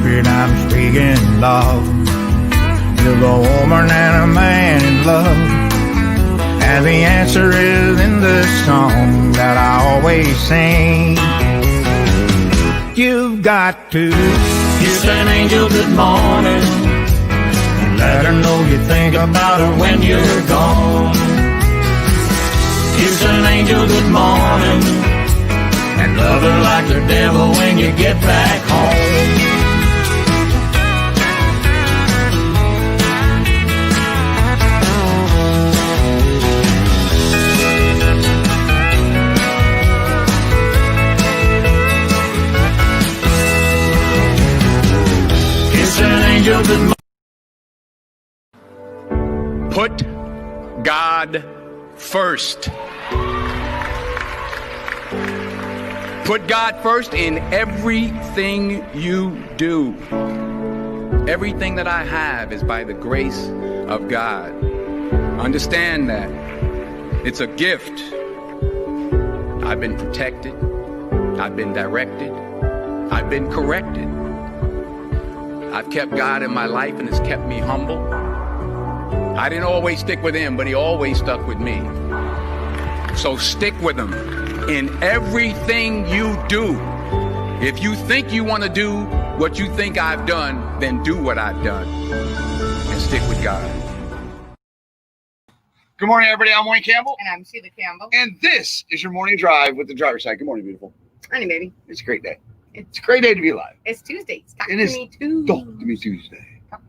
secret I'm speaking of. You're the woman and a man in love. And the answer is in the song that I always sing. You've got to kiss an angel good morning and let her know you think about her when you're gone. Kiss an angel good morning and love her like the devil when you get back home. Put God first. Put God first in everything you do. Everything that I have is by the grace of God. Understand that. It's a gift. I've been protected. I've been directed. I've been corrected. I've kept God in my life and it's kept me humble. I didn't always stick with him, but he always stuck with me. So stick with him in everything you do. If you think you want to do what you think I've done, then do what I've done and stick with God. Good morning, everybody. I'm Wayne Campbell. And I'm Sheila Campbell. And this is your morning drive with the driver's side. Good morning, beautiful. Morning, baby. It's a great day. It's a great day to be alive. It's Tuesday. Talk It to is. me Tuesday. Talk to me Tuesday.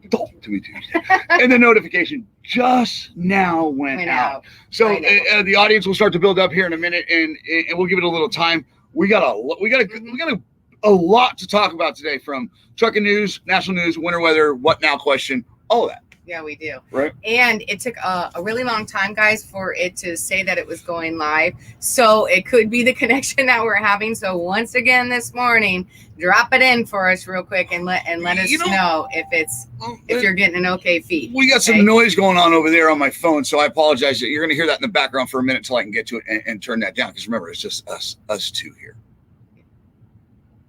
Talk to me Tuesday. And the notification just now went out. So the audience will start to build up here in a minute, and we'll give it a little time. We got a lot to talk about today, from trucking news, national news, winter weather, what now question, all of that. Yeah, we do. Right. And it took a really long time, guys, for it to say that it was going live. So it could be the connection that we're having. So once again this morning, drop it in for us real quick and let us know if you're getting an okay feed. We got some noise going on over there on my phone, so I apologize. You're going to hear that in the background for a minute until I can get to it and turn that down. Because remember, it's just us two here.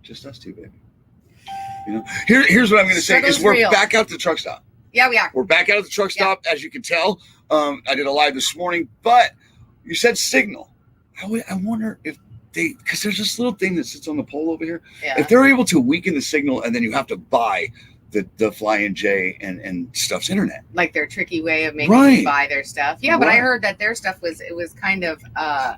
Just us two, baby. You know, here's what I'm going to say is we're back out at the truck stop. Yeah, we are. We're back out at the truck stop, as you can tell. I did a live this morning, but you said signal. I wonder if because there's this little thing that sits on the pole over here. Yeah. If they're able to weaken the signal, and then you have to buy the Flying J and stuff's internet. Like their tricky way of making you buy their stuff. Yeah, but I heard that their stuff was kind of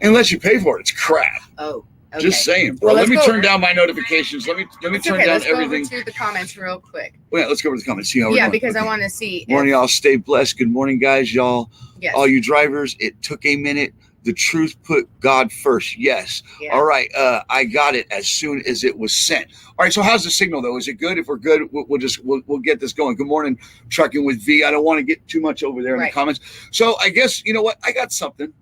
unless you pay for it, it's crap. Oh. Okay. Just saying, bro. Well, let me turn down my notifications. Let me turn down let's everything. Go over to the comments real quick. Well, let's go over to the comments. See how we're doing. Because I want to see. Morning, y'all. Stay blessed. Good morning, guys. Y'all. Yes. All you drivers. It took a minute. The truth put God first. Yes. Yeah. All right. I got it as soon as it was sent. All right. So how's the signal though? Is it good? If we're good, we'll get this going. Good morning, Trucking with V. I don't want to get too much over there in the comments. So I guess you know what? I got something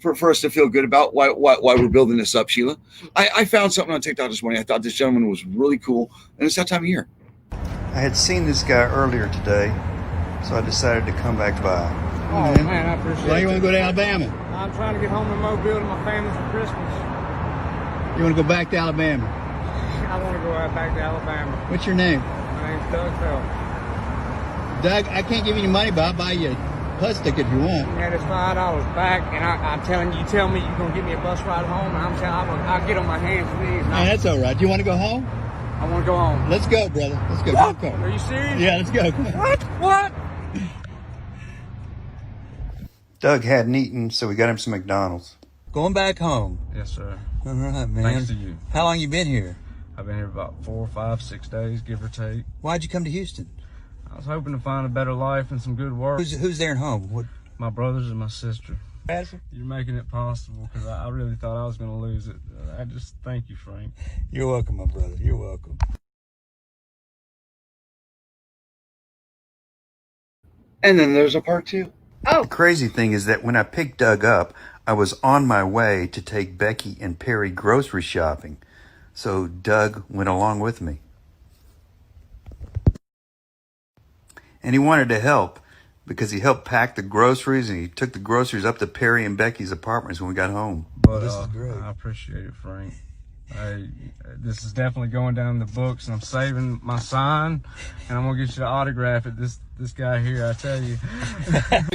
for us to feel good about why we're building this up, Sheila. I found something on TikTok this morning. I thought this gentleman was really cool, and it's that time of year. I had seen this guy earlier today, so I decided to come back by. Oh, man, I appreciate it. Why you want to go to Alabama? I'm trying to get home to Mobile to my family for Christmas. You want to go back to Alabama? I want to go right back to Alabama. What's your name? My name's Doug Fell. Doug, I can't give you any money, but I'll buy you a bus ticket if you want. Yeah, it's $5 back, and I'm telling you, tell me you're going to give me a bus ride home, and I'll get on my hands and knees. Man, that's all right. Do you want to go home? I want to go home. Let's go, brother. Let's go. What? Are you serious? Yeah, let's go. What? Doug hadn't eaten, so we got him some McDonald's. Going back home. Yes, sir. All right, man. Thanks to you. How long you been here? I've been here about 4, 5, 6 days, give or take. Why'd you come to Houston? I was hoping to find a better life and some good work. Who's there at home? What? My brothers and my sister. You're making it possible, because I really thought I was going to lose it. I just thank you, Frank. You're welcome, my brother. You're welcome. And then there's a part two. Oh. The crazy thing is that when I picked Doug up, I was on my way to take Becky and Perry grocery shopping. So Doug went along with me. And he wanted to help because he helped pack the groceries, and he took the groceries up to Perry and Becky's apartments when we got home. But this is great. I appreciate it, Frank. this is definitely going down in the books, and I'm saving my sign, and I'm gonna get you to autograph it. This guy here, I tell you.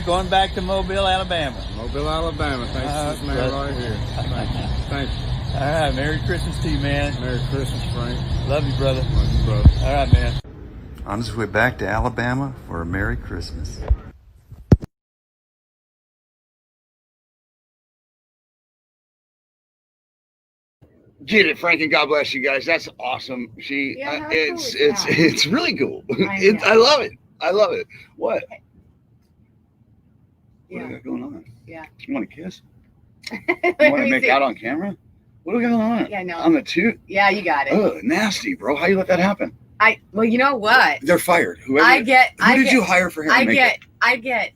Going back to Mobile, Alabama. Mobile, Alabama. Thanks to this man right here. Thank you. Thank you. All right, Merry Christmas to you, man. Merry Christmas, Frank. Love you, brother. Love you, brother. All right, man. On his way back to Alabama for a Merry Christmas. Get it, Frank, and God bless you guys. That's awesome. She, Yeah, how cool it's is that? it's really cool. know. I love it. I love it. What? What do Yeah. we got going on? Yeah. You want to kiss? Let You want to me make see. out on camera? What do we got on? Yeah, no. On the two? Yeah, you got it. Oh, nasty, bro. How you let that happen? Well, you know what? They're fired. Whoever. I get. Who did you hire for him? I to make get. I get.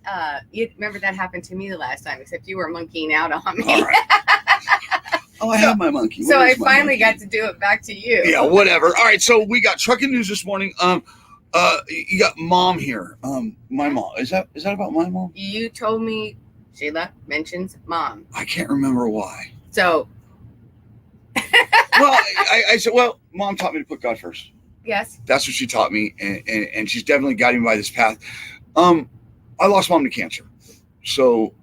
You remember that happened to me the last time, except you were monkeying out on me. All right. Oh, I have my monkey. So Where I is my finally monkey? got to do it back to you. Yeah, whatever. All right, so we got trucking news this morning. You got mom here. My mom. Is that about my mom? You told me Sheila mentions mom. I can't remember why. So Well, I said, well, mom taught me to put God first. yes. That's what she taught me, and she's definitely guiding me by this path. I lost mom to cancer, so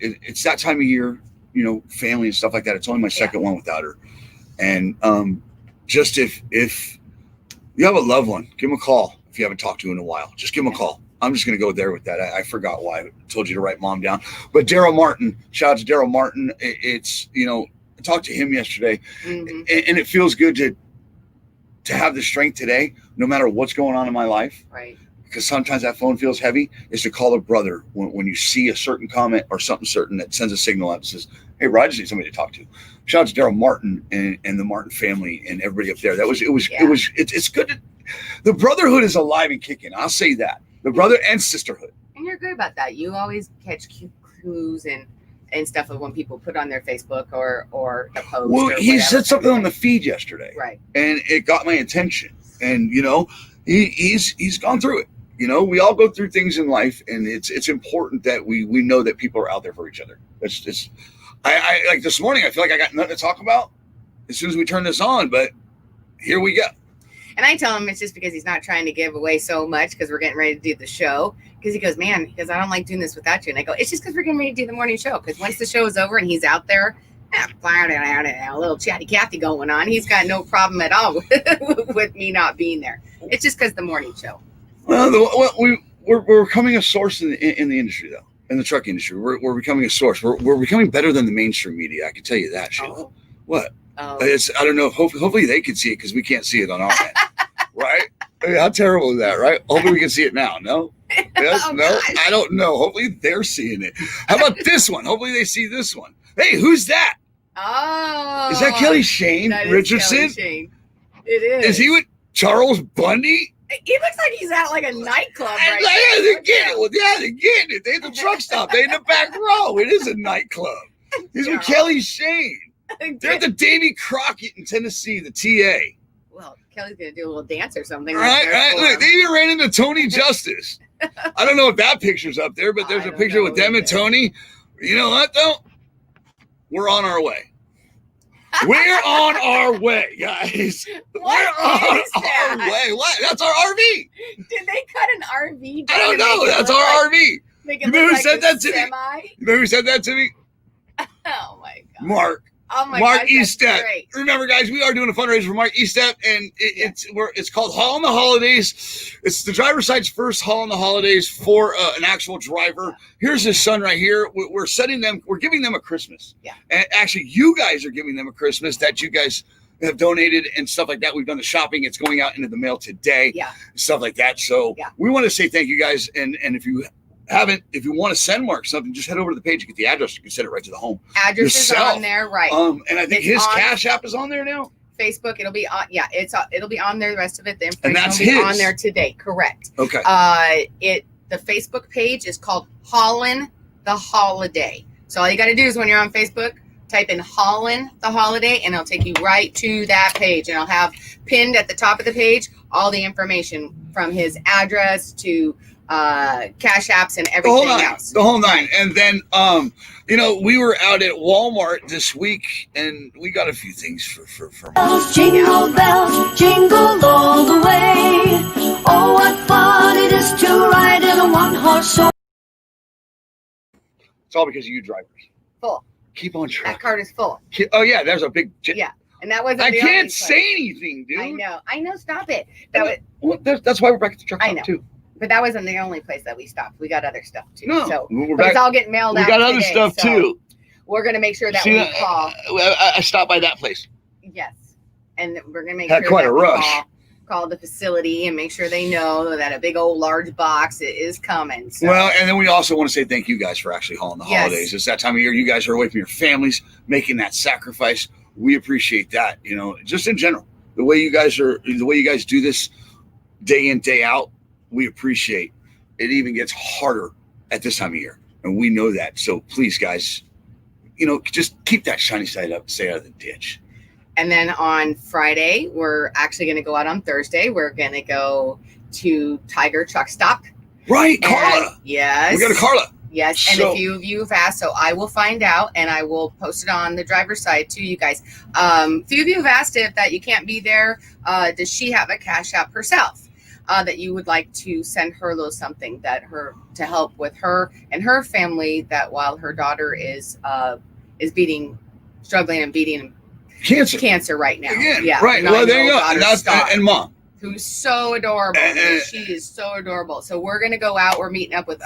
it's that time of year, you know, family and stuff like that. It's only my second one without her, and just if you have a loved one, give them a call. If you haven't talked to her in a while, just give them a call. I'm just going to go there with that. I forgot why I told you to write mom down, but Daryl Martin, shout out to Daryl Martin. It's, you know, I talked to him yesterday, and it feels good to have the strength today, no matter what's going on in my life. Right. Because sometimes that phone feels heavy, is to call a brother when you see a certain comment or something certain that sends a signal out and says, hey, Rod, I just need somebody to talk to. Shout out to Daryl Martin and the Martin family and everybody up there. It's good. The brotherhood is alive and kicking. I'll say that. The brother and sisterhood. And you're good about that. You always catch clues and stuff of when people put on their Facebook or a post. Well, or he whatever. said something on the feed yesterday. Right. And it got my attention. And, you know, he's gone through it. You know, we all go through things in life, and it's important that we know that people are out there for each other. That's just, I like this morning, I feel like I got nothing to talk about as soon as we turn this on, but here we go. And I tell him it's just because he's not trying to give away so much because we're getting ready to do the show. Because he goes, man, I don't like doing this without you. And I go, it's just because we're getting ready to do the morning show. Because once the show is over and he's out there, a little chatty Cathy going on, he's got no problem at all with me not being there. It's just because the morning show. Well, we're becoming a source in the industry, though, in the truck industry. We're becoming a source. We're becoming better than the mainstream media. I can tell you that, Sheila. Oh. What? Oh. I don't know. Hopefully they can see it because we can't see it on our end, right? I mean, how terrible is that, right? Hopefully we can see it now. No? Yes? Oh, no? gosh. I don't know. Hopefully they're seeing it. How about this one? Hopefully they see this one. Hey, who's that? Oh. Is that Kelly Shane That is Richardson? Kelly Shane. It is. Is he with Charles Bundy? He looks like he's at like a nightclub right Yeah, there. they're getting it. Well, yeah, they're getting it. They at the truck stop. They in the back row. It is a nightclub. He's with Kelly Shane. They're at the Davy Crockett in Tennessee, the TA. Well, Kelly's gonna do a little dance or something. Right. Look, they even ran into Tony Justice. I don't know if that picture's up there, but there's a picture with them and Tony. You know what, though? We're on our way. We're on our way, guys. We're on our way. What? That's our RV. Did they cut an RV down? I don't and know. make it That's look our like- RV. make it You look remember who like said a that to me? semi? You remember who said that to me? Oh my god. Mark. Oh my Mark gosh, that's Estep. great. Remember, guys, we are doing a fundraiser for Mark Estep, and it's called Haul on the Holidays. It's the driver's side's first Haul on the Holidays for an actual driver. Here's his son right here. We're giving them a Christmas. Yeah. And actually, you guys are giving them a Christmas that you guys have donated and stuff like that. We've done the shopping. It's going out into the mail today. Yeah. Stuff like that. So we want to say thank you guys. And if you want to send Mark something, just head over to the page and get the address. You can send it right to the home. Address yourself. is on there, right? And I think It's his on Cash App is on there now. Facebook, it'll be on. Yeah, it'll be on there. The rest of it, the information And that's will be his. on there today. Correct. Okay. The Facebook page is called Haulin' the Holiday. So all you got to do is when you're on Facebook, type in Haulin' the Holiday, and it'll take you right to that page. And I'll have pinned at the top of the page all the information from his address to cash apps and everything else. The whole nine. And then, we were out at Walmart this week, and we got a few things for Jingle bells, jingle all the way. Oh, what fun it is to ride in a one-horse open. It's all because of you drivers. Full. Keep on That trucking. cart is full. Oh yeah, there's a big. Yeah, and that wasn't. I the only can't place. say anything, dude. I know. Stop it. That's why we're back at the truck I stop know. too. But that wasn't the only place that we stopped. We got other stuff too. No, so we're but back. it's all getting mailed out. We got other today, stuff so too. We're gonna make sure that See, we call. I stopped by that place. Yes, and we're gonna make Had sure quite that a we rush. call the facility and make sure they know that a big old large box is coming. So. Well, and then we also want to say thank you guys for actually hauling the Yes. holidays. It's that time of year. You guys are away from your families, making that sacrifice. We appreciate that. Just in general, the way you guys do this day in, day out, we appreciate. It even gets harder at this time of year, and we know that. So please, guys, just keep that shiny side up, stay out of the ditch. And then on Friday, we're actually going to go out on Thursday. We're going to go to Tiger Truck Stop. Right, And- Carla. Yes. We got a Carla. Yes. And So- a few of you have asked, so I will find out and I will post it on the driver's side to you guys. Few of you have asked if that you can't be there. Does she have a cash app herself? That you would like to send her a little something to help with her and her family, that while her daughter is struggling and beating cancer right now. Again, Yeah, right. Well, there you go. daughter, And, Star, and mom. who's so adorable. She is so adorable. So we're gonna go out. We're meeting up with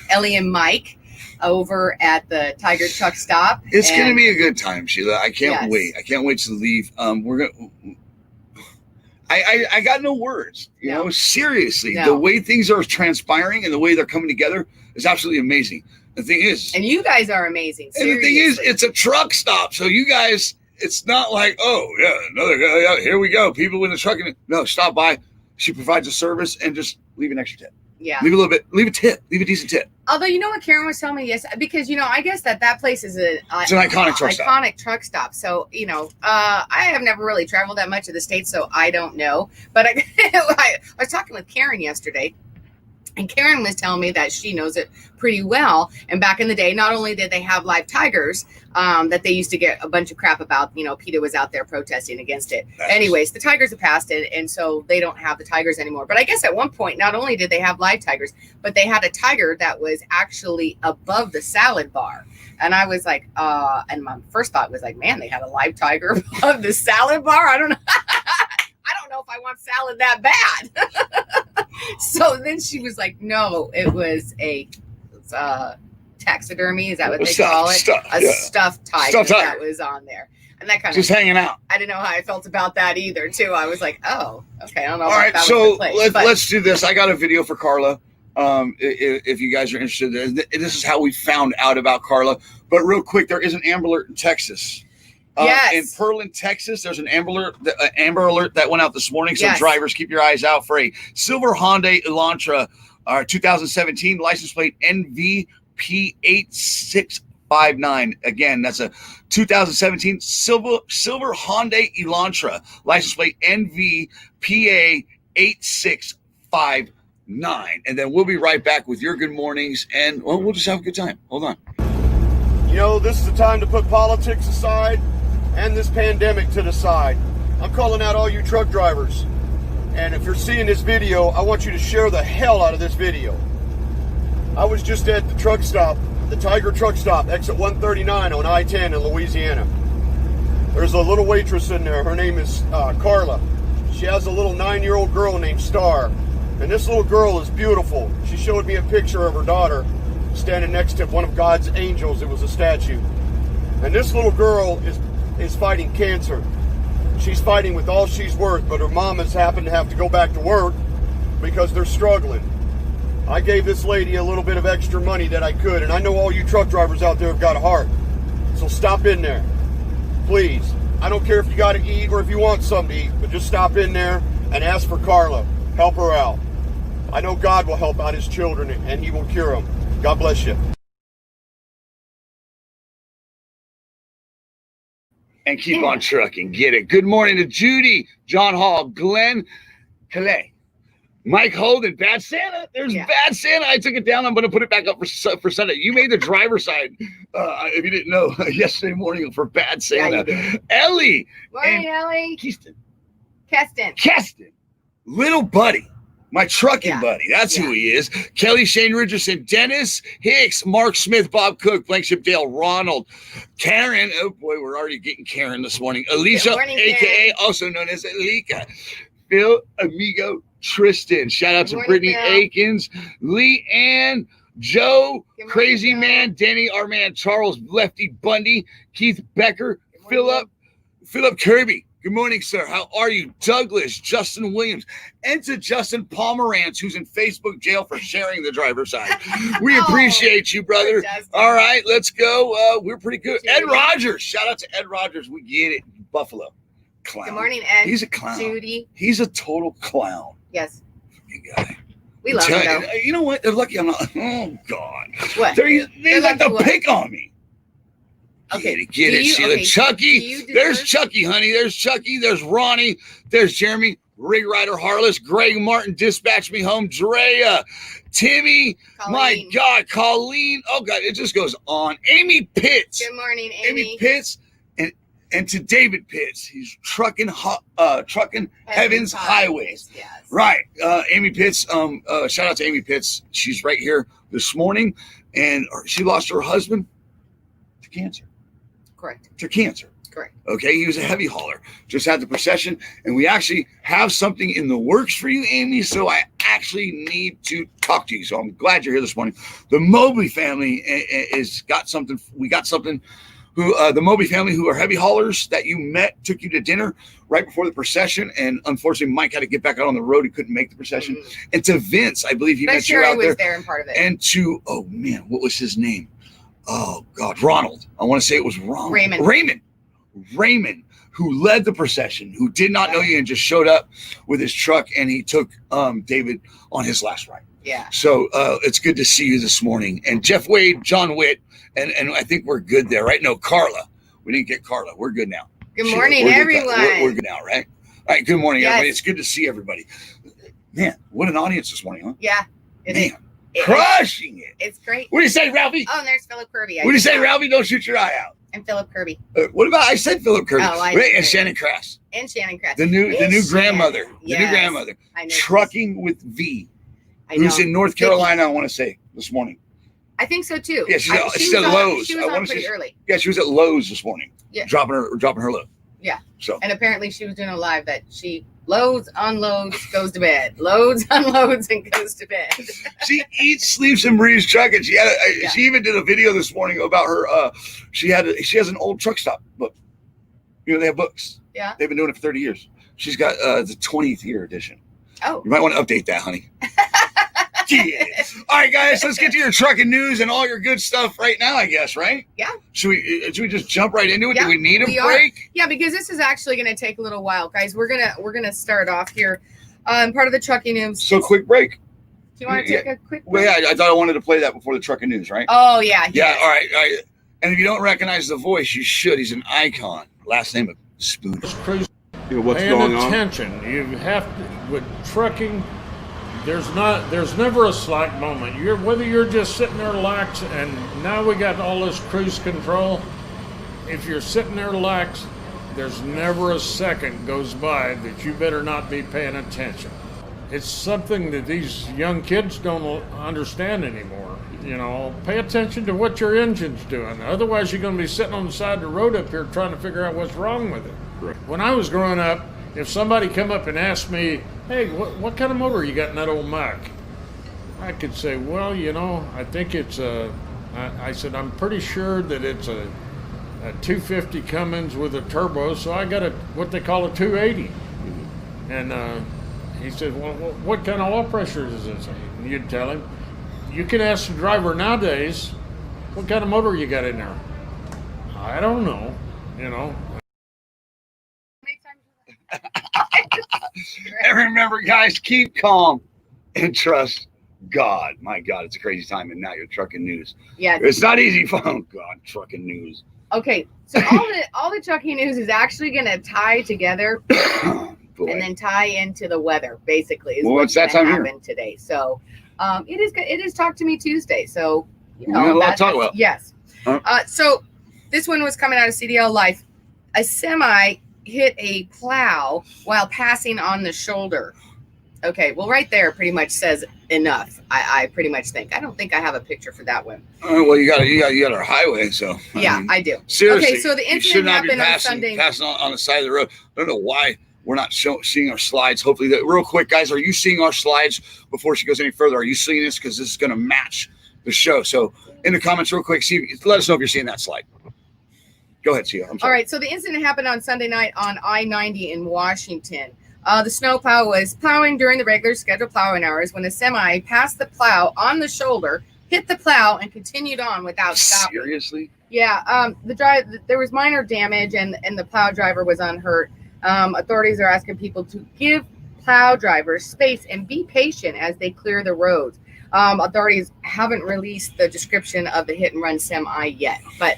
Ellie and Mike over at the Tiger Truck Stop. It's going to be a good time, Sheila. I can't Yes. wait. I can't wait to leave. We're going to. I got no words, No. seriously. No. The way things are transpiring and the way they're coming together is absolutely amazing. The thing is, And you guys are amazing. and the thing is, Seriously. it's a truck stop. So you guys, it's not like, oh, yeah, another guy, yeah, here we go. People in the truck. No, stop by. She provides a service and just leave an extra tip. Yeah. Leave a little bit, leave a tip, leave a decent tip. Although, you know what Karen was telling me? Yes, because, I guess that place is It's an iconic truck stop. iconic truck stop. So, I have never really traveled that much of the States, so I don't know. But I was talking with Karen yesterday, and Karen was telling me that she knows it pretty well. And back in the day, not only did they have live tigers that they used to get a bunch of crap about, PETA was out there protesting against it. Nice. Anyways, the tigers have passed it, and so they don't have the tigers anymore. But I guess at one point, not only did they have live tigers, but they had a tiger that was actually above the salad bar. And I was like, and my first thought was like, man, they had a live tiger above the salad bar? I don't know. I don't know if I want salad that bad. So then she was like, no, it was a taxidermy. Is that what they call it? Stuffed tiger Stuffed tiger. that was on there. And that kind Just of, hanging out. I didn't know how I felt about that either, too. I was like, oh, okay. I don't know. All if right, that was so the place, but let's do this. I got a video for Carla. If you guys are interested, this is how we found out about Carla. But real quick, there is an Amber Alert in Texas. Yes. In Pearland, Texas, there's an Amber Alert that went out this morning. So Yes. drivers, keep your eyes out for a silver Hyundai Elantra 2017 license plate NVP8659. Again, that's a 2017 silver Hyundai Elantra license plate NVPA8659. And then we'll be right back with your good mornings, and we'll just have a good time. Hold on. This is the time to put politics aside and this pandemic to the side. I'm calling out all you truck drivers. And if you're seeing this video, I want you to share the hell out of this video. I was just at the truck stop, the Tiger Truck Stop, exit 139 on I-10 in Louisiana. There's a little waitress in there. Her name is Carla. She has a little 9-year-old girl named Star. And this little girl is beautiful. She showed me a picture of her daughter standing next to one of God's angels. It was a statue. And this little girl is fighting cancer. She's fighting with all she's worth, but her mom has happened to have to go back to work because they're struggling. I gave this lady a little bit of extra money that I could, and I know all you truck drivers out there have got a heart. So stop in there, please. I don't care if you got to eat or if you want something to eat, but just stop in there and ask for Carla. Help her out. I know God will help out his children, and he will cure them. God bless you. And keep on trucking. Get it. Good morning to Judy, John Hall, Glenn Calais, Mike Holden, Bad Santa. There's Bad Santa. I took it down. I'm going to put it back up for Sunday. You made the driver's side, if you didn't know, yesterday morning for Bad Santa. Yeah, Ellie. Morning, Ellie. Keston. Little buddy. My trucking buddy. That's who he is. Kelly Shane Richardson, Dennis Hicks, Mark Smith, Bob Cook, Blankship Dale, Ronald, Karen. Oh boy, we're already getting Karen this morning. Alicia, morning, aka Karen. also known as Alika. Phil, Amigo, Tristan. Shout out to Brittany Phil. Akins, Lee Ann, Joe, morning, Crazy Phil. Man, Denny, our man Charles, Lefty Bundy, Keith Becker, Philip Kirby. Good morning, sir. How are you? Douglas, Justin Williams, and to Justin Pomerantz, who's in Facebook jail for sharing the driver's side. We appreciate you, brother. All right, let's go. We're pretty good. Ed Rogers. Shout out to Ed Rogers. We get it. Buffalo. Clown. Good morning, Ed. He's a clown. Judy. He's a total clown. Yes. You guy. We love him, though. You know what? They're lucky I'm not. Oh, God. What? They like to pick on me. Okay. Get it, Sheila. Okay. Chucky. There's Chucky, honey. There's Chucky. There's Ronnie. There's Jeremy. Rig Rider Harless. Greg Martin. Dispatch Me Home. Drea. Timmy. Colleen. My God. Colleen. Oh, God. It just goes on. Amy Pitts. Good morning, Amy Pitts. And to David Pitts. He's trucking Heaven's Highways. Yes. Right. Amy Pitts. Shout out to Amy Pitts. She's right here this morning. And she lost her husband to cancer. Correct. To cancer. Correct. Okay, he was a heavy hauler. Just had the procession, and we actually have something in the works for you, Amy. So I actually need to talk to you. So I'm glad you're here this morning. The Mobley family is got something. We got something. The Mobley family, who are heavy haulers that you met, took you to dinner right before the procession, and unfortunately, Mike had to get back out on the road. He couldn't make the procession. And to Vince, I believe he met you out was there and part of it. And to what was his name? Oh, God, Ronald. I want to say it was Ronald. Raymond, who led the procession, who did not know you and just showed up with his truck, and he took David on his last ride. Yeah. So it's good to see you this morning. And Jeff Wade, John Witt, and I think we're good there, right? No, Carla. We didn't get Carla. We're good now. Good morning, everyone. We're good now, right? All right, good morning, everybody. It's good to see everybody. Man, what an audience this morning, huh? Yeah. Crushing it. It's great. What do you say, Ralphie? Oh, and there's Philip Kirby. What do you say, Ralphie? Don't shoot your eye out. And Philip Kirby. What about, I said Philip Kirby. Oh, and Shannon Crass. And Shannon Crass. The new grandmother. Yes. The new grandmother. I know. Trucking with V. I know. Who's in North Carolina, I want to say, this morning. I think so, too. Yeah, she's at Lowe's. She was on pretty early. Yeah, she was at Lowe's this morning. Yeah. Dropping her load. Yeah. So. And apparently she was doing a live that she loads, unloads, goes to bed. Loads, unloads, and goes to bed. She eats, sleeps in Marie's truck, and she even did a video this morning about her. She has an old truck stop book. You know, they have books. Yeah. They've been doing it for 30 years. She's got the 20th year edition. Oh. You might want to update that, honey. Yeah. All right, guys, let's get to your trucking news and all your good stuff right now, I guess, right? Yeah. Should we just jump right into it? Yeah, Do we need a break? Yeah, because this is actually going to take a little while, guys. We're gonna start off here. Part of the trucking news. So quick break. Do you want to take a quick break? Well, yeah, I thought I wanted to play that before the trucking news, right? Oh, yeah. Yeah, all right. And if you don't recognize the voice, you should. He's an icon. Last name of Spoon. What's going on? Attention. You have to, with trucking, there's never a slack moment. Whether you're just sitting there lax, and now we got all this cruise control. If you're sitting there lax, there's never a second goes by that you better not be paying attention. It's something that these young kids don't understand anymore. You know, pay attention to what your engine's doing. Otherwise, you're going to be sitting on the side of the road up here trying to figure out what's wrong with it. Right. When I was growing up, if somebody come up and asked me, hey, what kind of motor you got in that old Mack? I could say, well, you know, I think it's I said, I'm pretty sure that it's a 250 Cummins with a turbo, so I got what they call a 280. And he said, well, what kind of oil pressure is this? And you'd tell him. You can ask the driver nowadays, what kind of motor you got in there? I don't know, you know. And remember, guys, keep calm and trust God. My God, it's a crazy time, and now you're trucking news. Yeah, it's not easy. Oh God, trucking news. Okay, so all the trucking news is actually going to tie together boy. and then tie into the weather. Basically, is Well, what's that going to time of happen today. So, it is good. It is Talk to Me Tuesday. So, you We know, got a lot to talk about. Yes. So this one was coming out of CDL Life. A semi hit a plow while passing on the shoulder. Okay, well, right there pretty much says enough. I pretty much think. I don't think I have a picture for that one. Well, you got our highway, so Yeah, mean, I do. Seriously, Okay, so the you should incident not be happened on passing Sunday. on the side of the road. I don't know why we're not seeing our slides. Hopefully, real quick, guys, are you seeing our slides before she goes any further? Are you seeing this? Because this is going to match the show. So in the comments, real quick, let us know if you're seeing that slide. Go ahead, Sia. I'm sorry. All right, so the incident happened on Sunday night on I-90 in Washington. The snowplow was plowing during the regular scheduled plowing hours when a semi passed the plow on the shoulder, hit the plow, and continued on without stopping. Seriously? Yeah, there was minor damage, and the plow driver was unhurt. Authorities are asking people to give plow drivers space and be patient as they clear the roads. Authorities haven't released the description of the hit and run semi yet, but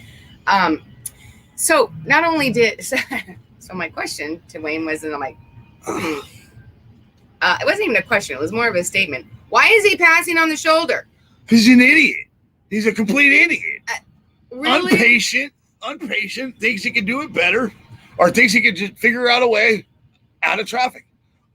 so not only did so my question to Wayne was, and I'm like, it wasn't even a question; it was more of a statement. Why is he passing on the shoulder? He's an idiot. He's a complete idiot. Really? Unpatient, thinks he can do it better, or thinks he can just figure out a way out of traffic.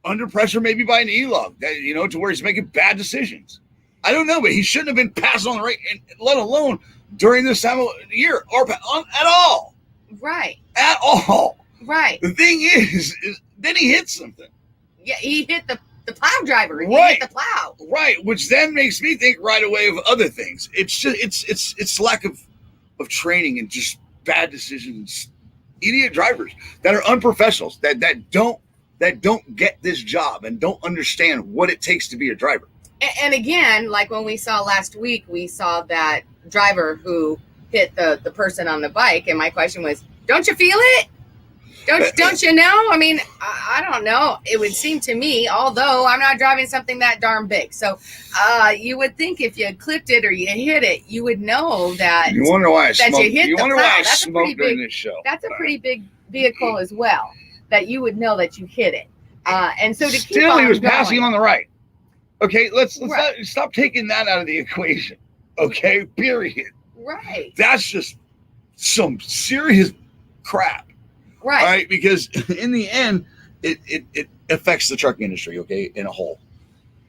Under pressure, maybe by an e-log, to where he's making bad decisions. I don't know, but he shouldn't have been passing on the right, let alone during this time of the year, or at all. Right. At all. Right. The thing is then he hit something. Yeah, he hit the plow driver. He Right. hit the plow. Right, which then makes me think right away of other things. It's just it's lack of training and just bad decisions. Idiot drivers that are unprofessionals that don't get this job and don't understand what it takes to be a driver. And again, like when we saw last week, we saw that driver who hit the person on the bike, and my question was, don't you feel it? Don't you know? I mean, I don't know. It would seem to me, although I'm not driving something that darn big, so you would think if you clipped it or you hit it, you would know that. You wonder why I smoked. You hit you the wonder plow. why I That's smoked during this show. That's a pretty big vehicle as well, that you would know that you hit it. And so to keep Still, on he was going, passing on the right. Okay, let's Right. not, stop taking that out of the equation. Okay, period. Right. That's just some serious crap. Right. All right, because in the end, it affects the trucking industry, okay, in a whole.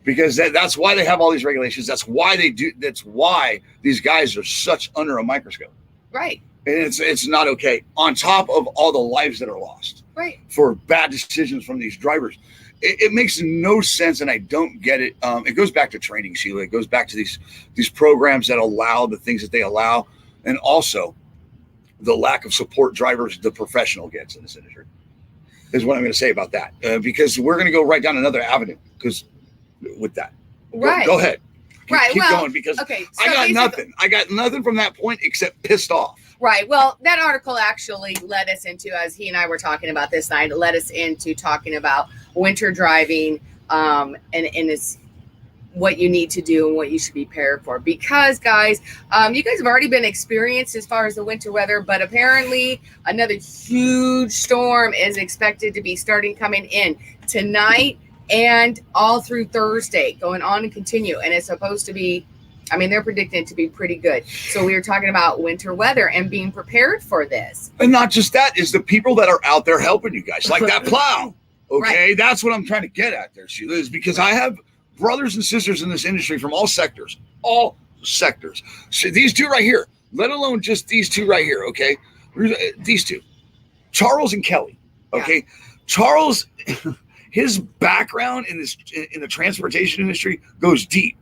Because that's why they have all these regulations. That's why that's why these guys are such under a microscope. Right. And it's not okay. On top of all the lives that are lost. Right. For bad decisions from these drivers. It makes no sense, and I don't get it. It goes back to training, Sheila. It goes back to these programs that allow the things that they allow, and also the lack of support drivers the professional gets in this industry is what I'm going to say about that. Because we're going to go right down another avenue with that. Right. Go ahead. Right. Keep well, going because okay, so I got basically- nothing. I got nothing from that point except pissed off. Right. Well, that article actually led us into, as he and I were talking about this night, it led us into talking about winter driving and it's what you need to do and what you should be prepared for. Because, guys, you guys have already been experienced as far as the winter weather, but apparently another huge storm is expected to be coming in tonight and all through Thursday, going on and continue. And it's supposed to be, I mean, they're predicting it to be pretty good. So we were talking about winter weather and being prepared for this. And not just that, is the people that are out there helping you guys, like that plow. Okay, Right. That's what I'm trying to get at there, Sheila, is because I have brothers and sisters in this industry from all sectors. So these two right here, let alone just these two right here, okay? These two, Charles and Kelly, okay? Yeah. Charles, his background in the transportation industry goes deep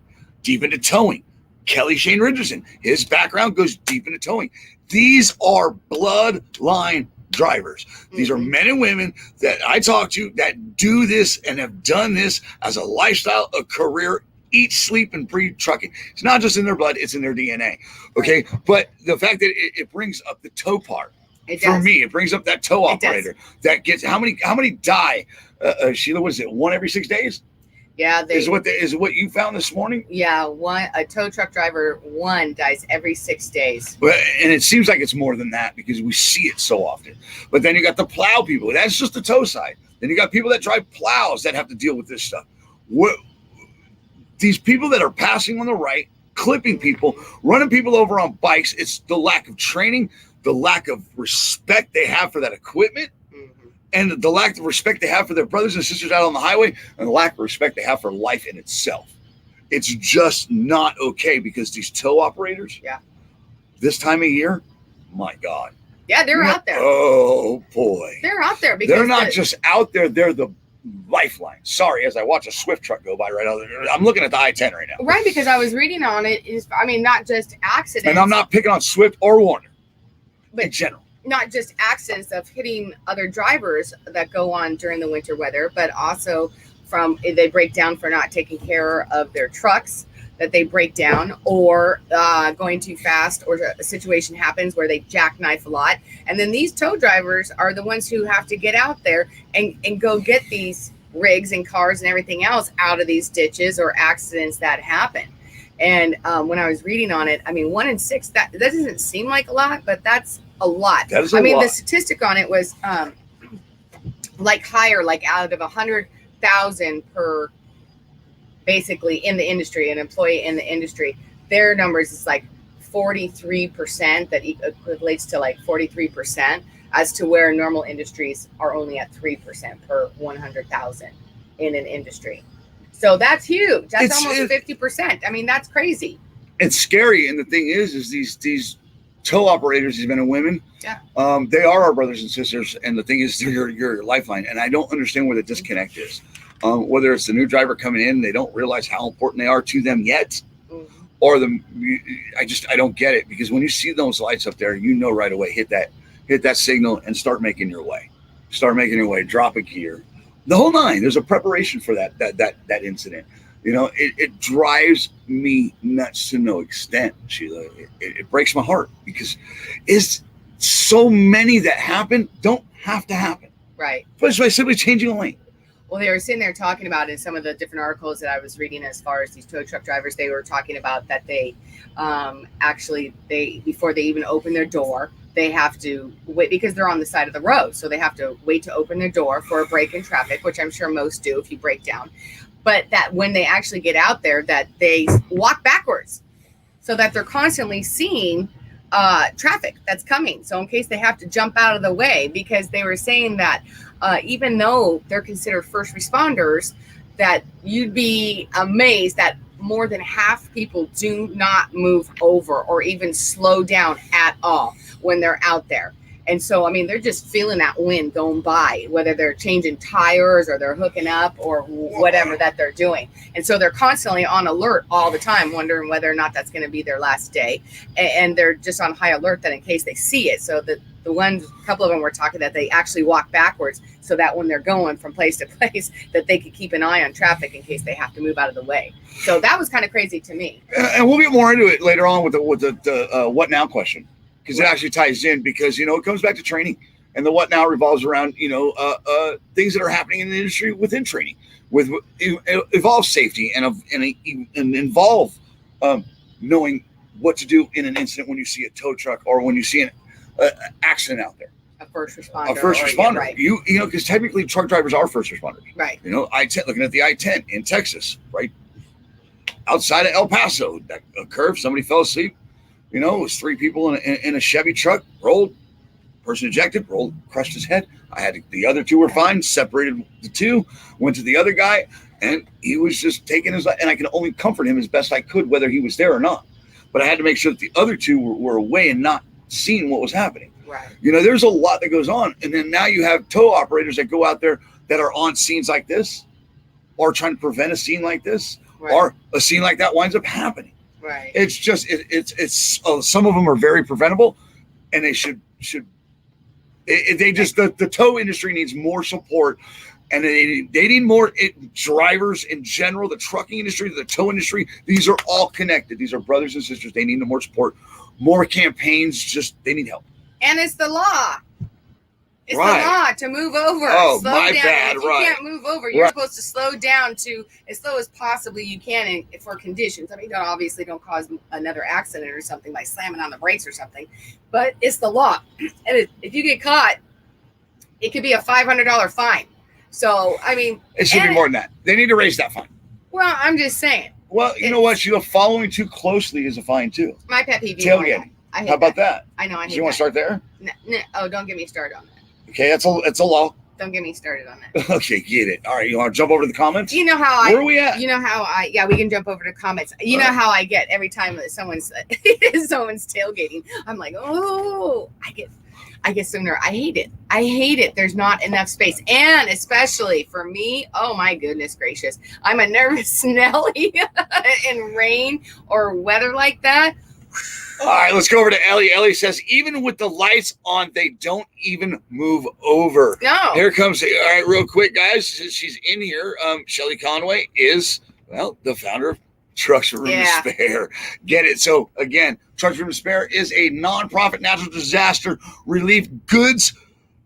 into towing. Kelly Shane Richardson, his background goes deep into towing. These are bloodline drivers. These are men and women that I talk to that do this and have done this as a lifestyle, a career, eat, sleep, and breathe trucking. It's not just in their blood, it's in their DNA. Okay. But the fact that it brings up the tow part. For me, it brings up that tow operator that gets how many die, Sheila, what is it? One every 6 days? Yeah, is what you found this morning? Yeah, a tow truck driver dies every 6 days. And it seems like it's more than that because we see it so often. But then you got the plow people. That's just the tow side. Then you got people that drive plows that have to deal with this stuff. These people that are passing on the right, clipping people, running people over on bikes, it's the lack of training, the lack of respect they have for that equipment, and the lack of respect they have for their brothers and sisters out on the highway, and the lack of respect they have for life in itself. It's just not okay, because these tow operators, this time of year, my God. Yeah, they're out there. Oh, boy. They're out there because they're not just out there, they're the lifeline. Sorry, as I watch a Swift truck go by right now, I'm looking at the I-10 right now. Right, because I was reading on it. Not just accidents. And I'm not picking on Swift or Warner, but in general. Not just accidents of hitting other drivers that go on during the winter weather, but also from they break down for not taking care of their trucks, that they break down, or going too fast, or a situation happens where they jackknife a lot. And then these tow drivers are the ones who have to get out there and go get these rigs and cars and everything else out of these ditches or accidents that happen. And when I was reading on it, 1 in 6, that doesn't seem like a lot, but that's a lot. That is a lot. The statistic on it was higher, like out of 100,000 per, basically in the industry, an employee in the industry, their numbers is like 43%, that equates to like 43%, as to where normal industries are only at 3% per 100,000 in an industry. So that's huge. That's almost 50%. That's crazy. It's scary. And the thing is these tow operators, these men and women, they are our brothers and sisters. And the thing is, they're your lifeline. And I don't understand where the disconnect is. Whether it's the new driver coming in, they don't realize how important they are to them yet, or I don't get it, because when you see those lights up there, you know right away, hit that signal and start making your way. Drop a gear, the whole nine. There's a preparation for that incident. It drives me nuts to no extent, Sheila. It breaks my heart, because it's so many that happen don't have to happen. Right. But by simply changing a lane. Well, they were sitting there talking about, in some of the different articles that I was reading, as far as these tow truck drivers, they were talking about that they before they even open their door, they have to wait, because they're on the side of the road. So they have to wait to open their door for a break in traffic, which I'm sure most do if you break down. But that when they actually get out there, that they walk backwards, so that they're constantly seeing traffic that's coming. So in case they have to jump out of the way, because they were saying that even though they're considered first responders, that you'd be amazed that more than half people do not move over or even slow down at all when they're out there. And so, they're just feeling that wind going by, whether they're changing tires or they're hooking up or whatever that they're doing. And so they're constantly on alert all the time, wondering whether or not that's going to be their last day. And they're just on high alert that in case they see it. So a couple of them were talking that they actually walk backwards, so that when they're going from place to place, that they could keep an eye on traffic in case they have to move out of the way. So that was kind of crazy to me. And we'll get more into it later on with the what now question. Because it actually ties in, because, it comes back to training, and the what now revolves around, things that are happening in the industry within training, with evolve safety and involve knowing what to do in an incident when you see a tow truck or when you see an accident out there. A first responder. Right. Because technically truck drivers are first responders. Right. I-10, looking at the I-10 in Texas, right outside of El Paso, that curve, somebody fell asleep. It was 3 people in a Chevy truck, rolled, person ejected, rolled, crushed his head. The other 2 were fine, separated the 2, went to the other guy, and he was just taking his life. And I could only comfort him as best I could, whether he was there or not. But I had to make sure that the other 2 were away and not seeing what was happening. Right. There's a lot that goes on. And then now you have tow operators that go out there that are on scenes like this, or trying to prevent a scene like this, or a scene like that winds up happening. Right. It's just it's some of them are very preventable, and they should the tow industry needs more support, and they need more drivers in general. The trucking industry, the tow industry, these are all connected. These are brothers and sisters. They need more support, more campaigns. They need help. And it's the law. It's the law to move over. Oh, slow my down. bad. If you can't move over, you're supposed to slow down to as slow as possibly you can for conditions. Obviously don't cause another accident or something by slamming on the brakes or something, but it's the law. And if you get caught, it could be a $500 fine. So, I mean, it should be more than that. They need to raise that fine. Well, I'm just saying. Well, you know what, Sheila? Following too closely is a fine too. My pet peeve. Tailgating. How about that? I know. I hate Do you want to start there? Oh, don't get me started on that. Okay, it's a law. Don't get me started on that. Okay, get it. All right, you want to jump over to the comments? You know how Where are we at? You know how yeah, we can jump over to comments. You know how I get every time that someone's tailgating. I'm like, oh, I get so nervous. I hate it. I hate it. There's not enough space. And especially for me, oh my goodness gracious. I'm a nervous Nelly in rain or weather like that. All right, let's go over to Ellie. Ellie says, even with the lights on, they don't even move over. No. Here comes, all right, real quick, guys. She's in here. Shelly Conway is, well, the founder of Trucks for Room to Spare. Get it? So, again, Trucks for Room to Spare is a nonprofit natural disaster relief goods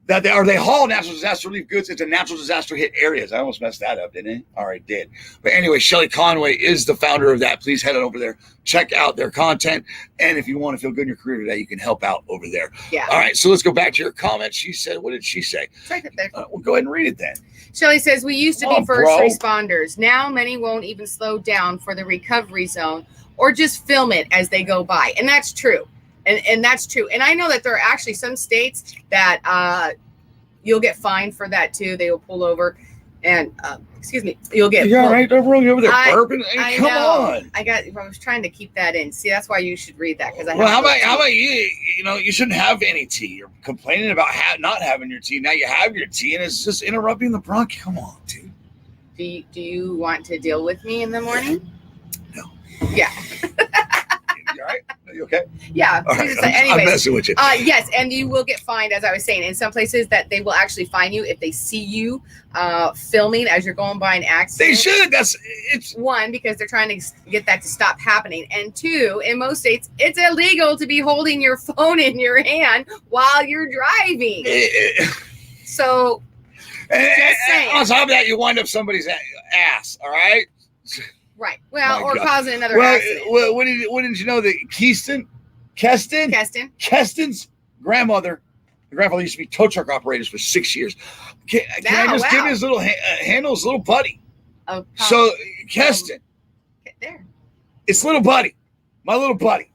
that they haul natural disaster relief goods into natural disaster hit areas. I almost messed that up, didn't I? All right, did. But anyway, Shelly Conway is the founder of that. Please head on over there. Check out their content. And if you want to feel good in your career today, you can help out over there. Yeah. All right, so let's go back to your comment. She said, what did she say? It's right there. Well, go ahead and read it then. Shelly says, we used to be first responders. Now many won't even slow down for the recovery zone or just film it as they go by. And that's true. And that's true. And I know that there are actually some states that you'll get fined for that too. They will pull over and excuse me, you'll get all right, don't roll you over there burping. Hey, come on. I was trying to keep that in. See, that's why you should read that because how about you? You know, you shouldn't have any tea. You're complaining about not having your tea. Now you have your tea and it's just interrupting the bronchi. Come on, dude. Do you want to deal with me in the morning? No. Yeah. You all right? Are you okay? Yeah. All right, I'm messing with you. Yes, and you will get fined, as I was saying. In some places that they will actually fine you if they see you filming as you're going by an accident. They should. It's one, because they're trying to get that to stop happening. And two, in most states, it's illegal to be holding your phone in your hand while you're driving. So just saying. On top of that, you wind up somebody's ass, all right? Right. Well, or causing another accident. Well, what did you know that Keston's grandfather used to be tow truck operators for 6 years. Can I just give his little handle, his little buddy? Oh, so Keston, there. It's little buddy, my little buddy.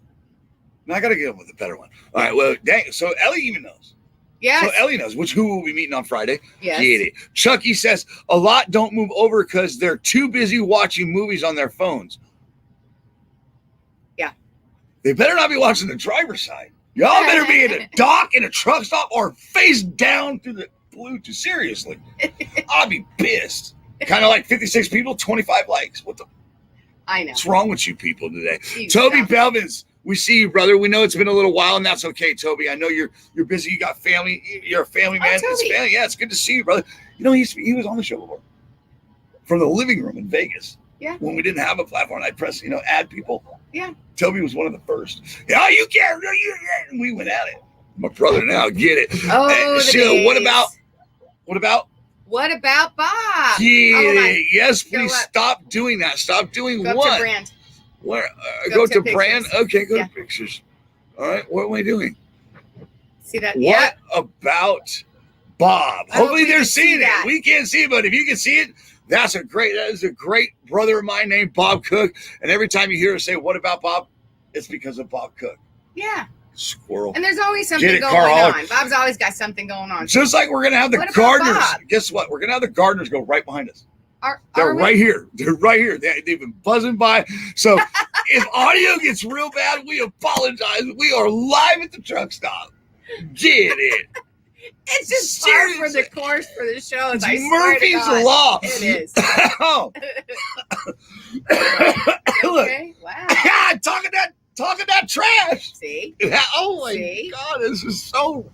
Now I got to get him with a better one. All right. Well, dang. So Ellie even knows. Yes. So Ellie knows who we'll be meeting on Friday. Yes. Get it. Chucky says a lot don't move over because they're too busy watching movies on their phones. Yeah. They better not be watching the driver's side. Y'all better be in a dock, in a truck stop, or face down through the Bluetooth. Seriously. I'll be pissed. Kind of like 56 people, 25 likes. What the? I know. What's wrong with you people today? Toby Belvins. We see you, brother. We know it's been a little while, and that's okay, Toby. I know you're busy. You got family. You're a family man. It's family. Yeah, it's good to see you, brother. You know, he was on the show before. From the living room in Vegas. Yeah. When we didn't have a platform, I'd press, add people. Yeah. Toby was one of the first. Yeah, you can't. And we went at it. My brother now, get it. Oh, Sheila, what about Bob? Yes, please stop doing that. Stop doing what? Go to brand. Where? Go to pictures. brand? Okay, go to pictures. All right, what am I doing? See that? What about Bob? Hopefully they're seeing it. We can't see it, but if you can see it, that is a great brother of mine named Bob Cook. And every time you hear us say, what about Bob? It's because of Bob Cook. Yeah. Squirrel. And there's always something going on. Bob's always got something going on. Just like we're going to have the gardeners. Guess what? We're going to have the gardeners go right behind us. They're right here. They're right here. They've been buzzing by. So if audio gets real bad, we apologize. We are live at the truck stop. Get it. It's just par for the course for the show. It's Murphy's Law. It is. Oh. Okay. Wow. Yeah, talking that trash. See? Oh my God, this is so.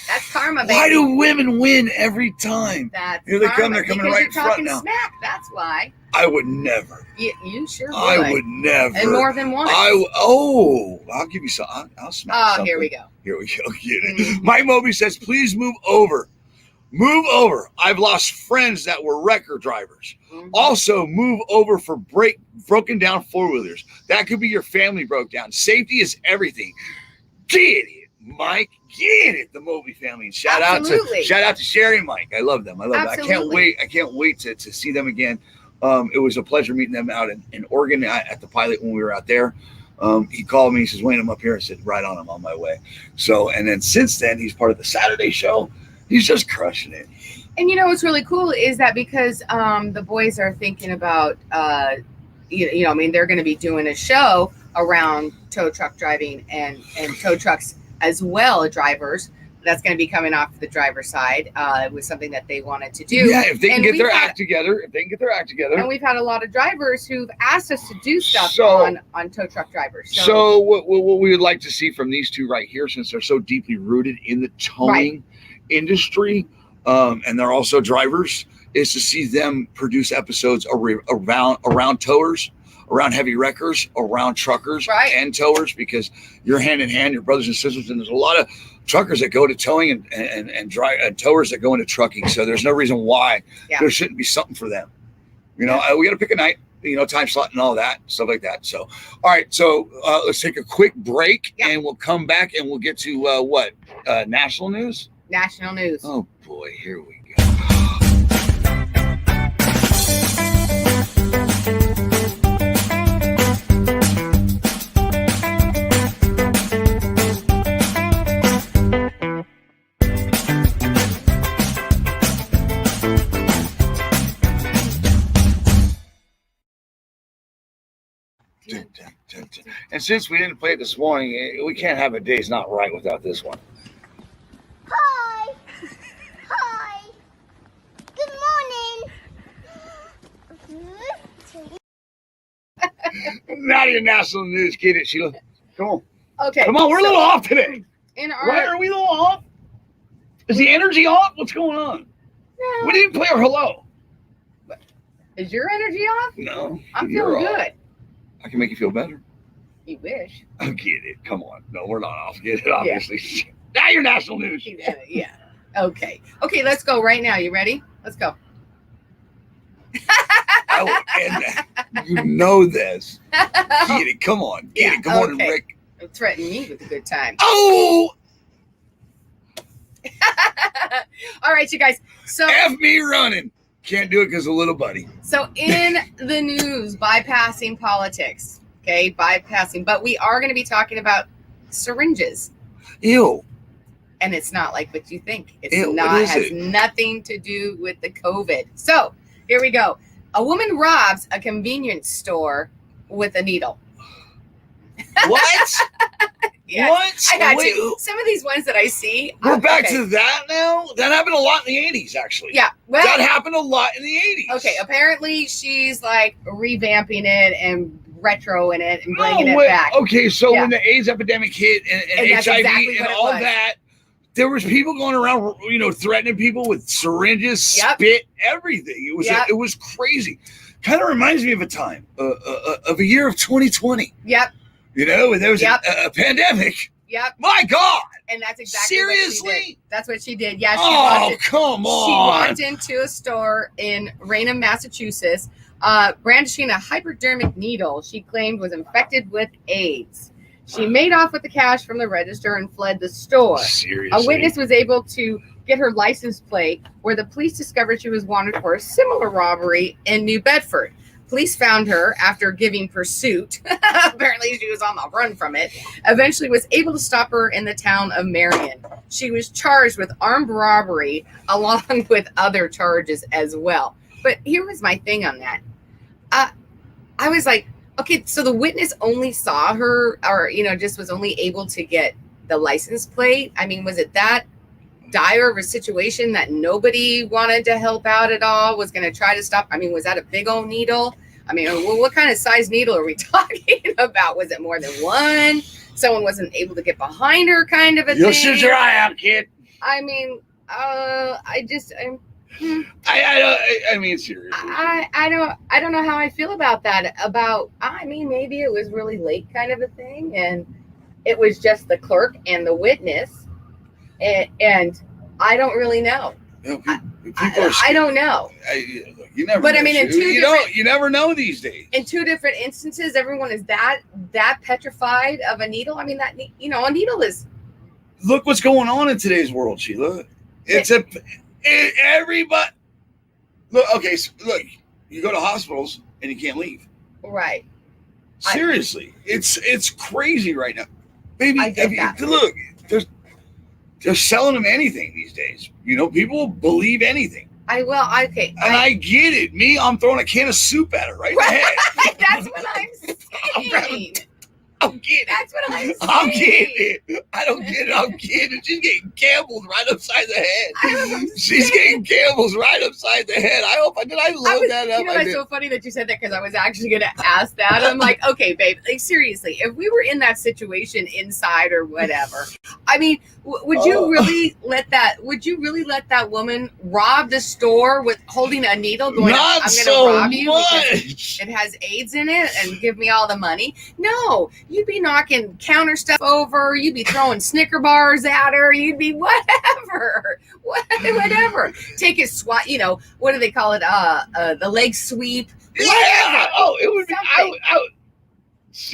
That's karma, baby. Why do women win every time? That's here they karma. come. They're coming because right you're in front talking now. Smack. That's why. I would never. You sure would. I would never. And more than once. I'll give you some. I'll smack something. Here we go. Here we go. Get it. Mike Moby says, please move over. Move over. I've lost friends that were wrecker drivers. Mm-hmm. Also, move over for broken down four-wheelers. That could be your family broke down. Safety is everything. Get it. Mike, get it, the Moby family. And shout out to Sherry and Mike. I love them. I love them. I can't wait to see them again. It was a pleasure meeting them out in Oregon at the pilot when we were out there. He called me. He says, Wayne, I'm up here. I said, right on, I'm on my way. So, and then since then, he's part of the Saturday show. He's just crushing it. And you know what's really cool is that because the boys are thinking about, I mean, they're going to be doing a show around tow truck driving and tow trucks as well, drivers. That's going to be coming off the driver's side. It was something that they wanted to do. Yeah, if they can get their act together. And we've had a lot of drivers who've asked us to do stuff on tow truck drivers. So what we would like to see from these two right here, since they're so deeply rooted in the towing industry, and they're also drivers, is to see them produce episodes around towers, around heavy wreckers, around truckers and towers, because you're hand in hand, your brothers and sisters, and there's a lot of truckers that go to towing and towers that go into trucking. So there's no reason why there shouldn't be something for them. We got to pick a night, time slot and all that, stuff like that. So, all right. So let's take a quick break and we'll come back and we'll get to national news? National news. Oh boy, here we go. And since we didn't play it this morning, we can't have a Day's Not Right without this one. Hi. Hi. Good morning. Not even national news, get it, Sheila. Come on. Okay. Come on, we're a little off today. Right? Are we a little off? Is the energy off? What's going on? No. We didn't play our hello. Is your energy off? No. I'm feeling good. I can make you feel better. You wish. Oh, get it. Come on. No, we're not off. Get it, obviously. Yeah. Now you're national news. Yeah. Okay, let's go right now. You ready? Let's go. You know this. Get it. Come on. Get it. Come on, Rick. Don't threaten me with a good time. Oh! All right, you guys. So F me running. Can't do it because of little buddy. So in the news, bypassing politics. Okay, bypassing. But we are going to be talking about syringes. Ew. And it's not like what you think. It has nothing to do with the COVID. So here we go. A woman robs a convenience store with a needle. What? Yes, what? I got to. Some of these ones that I see. We're back to that now? That happened a lot in the 80s, actually. Yeah. Well, that happened a lot in the 80s. Okay. Apparently, she's like revamping it and retroing it and bringing it back. Okay. So when the AIDS epidemic hit and HIV and all that, there was people going around, threatening people with syringes, spit, everything. It was crazy. Kind of reminds me of a time, of a year of 2020. Yep. When there was a pandemic. Yep. My God. And that's exactly seriously? What she did. That's what she did. Yeah. Come on. She walked into a store in Raynham, Massachusetts, brandishing a hypodermic needle she claimed was infected with AIDS. She made off with the cash from the register and fled the store. Seriously? A witness was able to get her license plate, where the police discovered she was wanted for a similar robbery in New Bedford. Police found her after giving pursuit. Apparently she was on the run from it. Eventually was able to stop her in the town of Marion. She was charged with armed robbery along with other charges as well. But here was my thing on that. I was like, okay, so the witness only saw her or, just was only able to get the license plate. I mean, was it that dire of a situation that nobody wanted to help out at all, was going to try to stop? I mean, was that a big old needle? I mean, what kind of size needle are we talking about? Was it more than one? Someone wasn't able to get behind her, kind of a thing? You'll shoot your eye out, kid. I mean, I mean, seriously. I don't know how I feel about that. I mean, maybe it was really late kind of a thing, and it was just the clerk and the witness. And I don't really know. I don't know. You never. But know, I mean, you never know these days. In two different instances, everyone is that petrified of a needle. I mean, a needle is look what's going on in today's world, Sheila. Everybody. Look, okay, so look, you go to hospitals and you can't leave. Right. Seriously, it's crazy right now, baby. I get that. Look, they're selling them anything these days. You know, people believe anything. Okay. And I get it. I'm throwing a can of soup at her right in the head. That's what I'm saying. I'm getting That's what I'm saying. I'm getting it. I don't get it. I'm getting it. She's getting gambled right upside the head. She's getting gambles right upside the head. I load that up. You know, it's so funny that you said that because I was actually going to ask that. I'm like, okay, babe, like seriously, if we were in that situation inside or whatever, I mean, would you really let that woman rob the store with holding a needle going, I'm going to rob you because it has AIDS in it and give me all the money? No. You'd be knocking counter stuff over. You'd be throwing Snicker bars at her. You'd be whatever. Take a swat. You know, what do they call it? The leg sweep. Yeah. Whatever. Oh, it would be.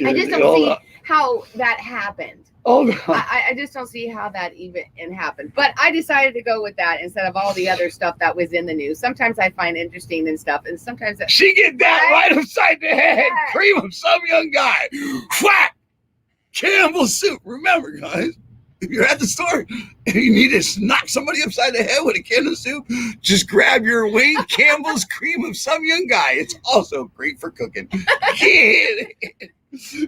I just don't see how that happened. Oh, God. I just don't see how that even happened. But I decided to go with that instead of all the other stuff that was in the news. Sometimes I find interesting and stuff, and sometimes she get that right upside the head. Yeah. Cream of some young guy. Whack! Campbell's soup. Remember, guys, if you're at the store and you need to knock somebody upside the head with a can of soup, just grab your wing Campbell's cream of some young guy. It's also great for cooking.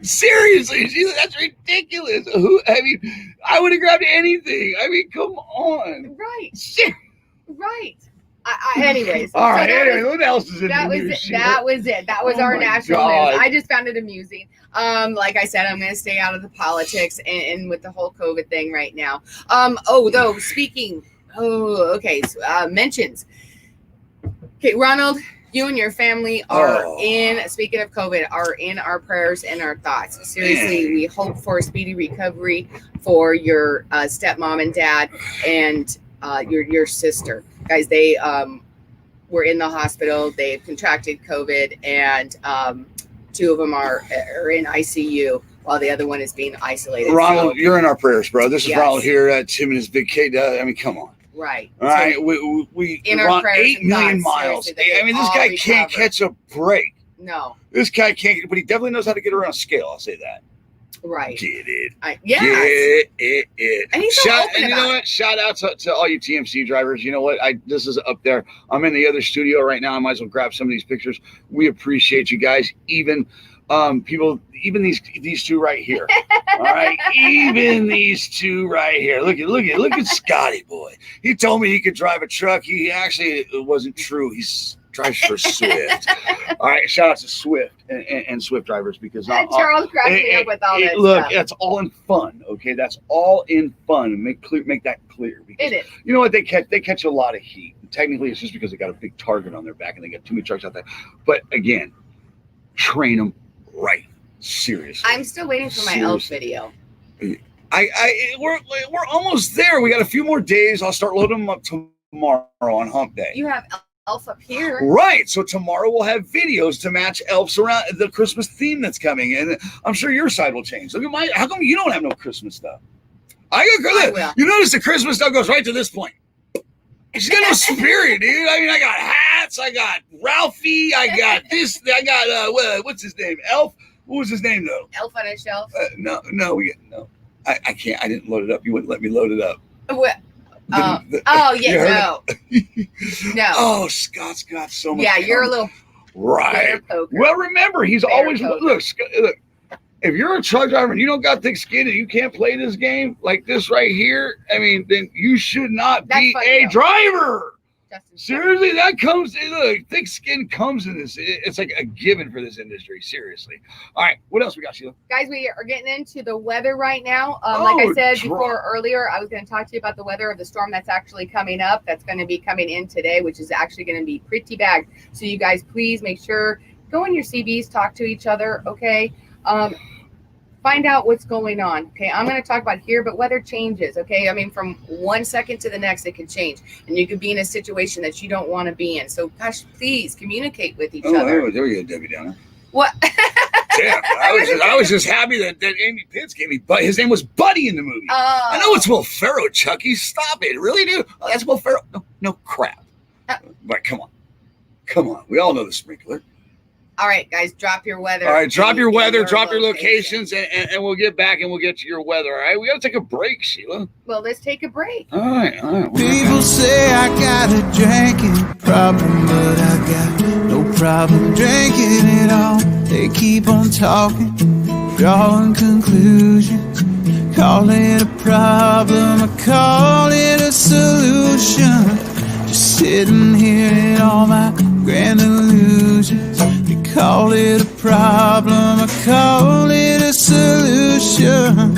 Seriously, that's ridiculous. I would have grabbed anything. I mean, come on. Right. Right. Anyways. All right. Anyway, what else is in the news? That was it. That was our national news. I just found it amusing. Like I said, I'm going to stay out of the politics and with the whole COVID thing right now. Mentions. Okay, Ronald, you and your family are speaking of COVID, are in our prayers and our thoughts. Seriously, we hope for a speedy recovery for your stepmom and dad and your sister. Guys, they were in the hospital. They've contracted COVID, and two of them are in ICU while the other one is being isolated. Ronald, you're in our prayers, bro. This is Ronald here at Tim and his big K. I mean, come on. Right. All right. We in our prayers 8 million miles. I mean, this guy can't catch a break. No. This guy can't, but he definitely knows how to get around a scale. I'll say that. Right. Get it. Yes. Get it. And he's so open and you know what? Shout out to all you TMC drivers. You know what? This is up there. I'm in the other studio right now. I might as well grab some of these pictures. We appreciate you guys. Even people, even these two right here. All right. Even these two right here. Look at Scotty boy. He told me he could drive a truck. It wasn't true. He's drives for Swift. All right, shout out to Swift and Swift drivers because Charles cracked me up with all that look, stuff. that's all in fun. Okay, that's all in fun. Make that clear. Because it is. You know what? They catch a lot of heat. Technically, it's just because they got a big target on their back and they got too many trucks out there. But again, train them right. Seriously. I'm still waiting for my elf video. We're almost there. We got a few more days. I'll start loading them up tomorrow on Hump Day. You have elf up here. Right. So tomorrow we'll have videos to match elves around the Christmas theme that's coming. And I'm sure your side will change. Look at how come you don't have no Christmas stuff? I will. You notice the Christmas stuff goes right to this point. She's got no spirit, dude. I mean, I got hats. I got Ralphie. I got this. I got, what's his name? Elf. What was his name, though? Elf on a Shelf. No. I can't. I didn't load it up. You wouldn't let me load it up. What? No. Oh, Scott's got so much. Yeah, you're a little right. Well, remember, he's always look. If you're a truck driver and you don't got thick skin and you can't play this game like this right here, I mean, then you should not be a driver. Seriously, that comes. Look, thick skin comes in this. It's like a given for this industry. Seriously. All right, what else we got, Sheila? Guys, we are getting into the weather right now. Like I said before earlier, I was going to talk to you about the weather of the storm that's actually coming up. That's going to be coming in today, which is actually going to be pretty bad. So you guys, please make sure go in your CBs, talk to each other. Okay. Find out what's going on. Okay, I'm going to talk about here, but weather changes. Okay, I mean, from 1 second to the next, it can change, and you could be in a situation that you don't want to be in. So, gosh, please communicate with each other. Oh, there you go, Debbie Downer. What? Damn, I was just happy that Amy Pitts gave me. But his name was Buddy in the movie. I know it's Will Ferrell, Chucky. Stop it, really, dude. Oh, that's Will Ferrell. No crap. But come on. We all know the sprinkler. All right, guys, drop your weather. All right, drop your weather, drop your locations, and we'll get back and we'll get to your weather. All right, we got to take a break, Sheila. Well, let's take a break. All right. People say I got a drinking problem, but I got no problem drinking it all. They keep on talking, drawing conclusions, call it a problem, I call it a solution. Just sitting here in all my grand illusions. They call it a problem, I call it a solution.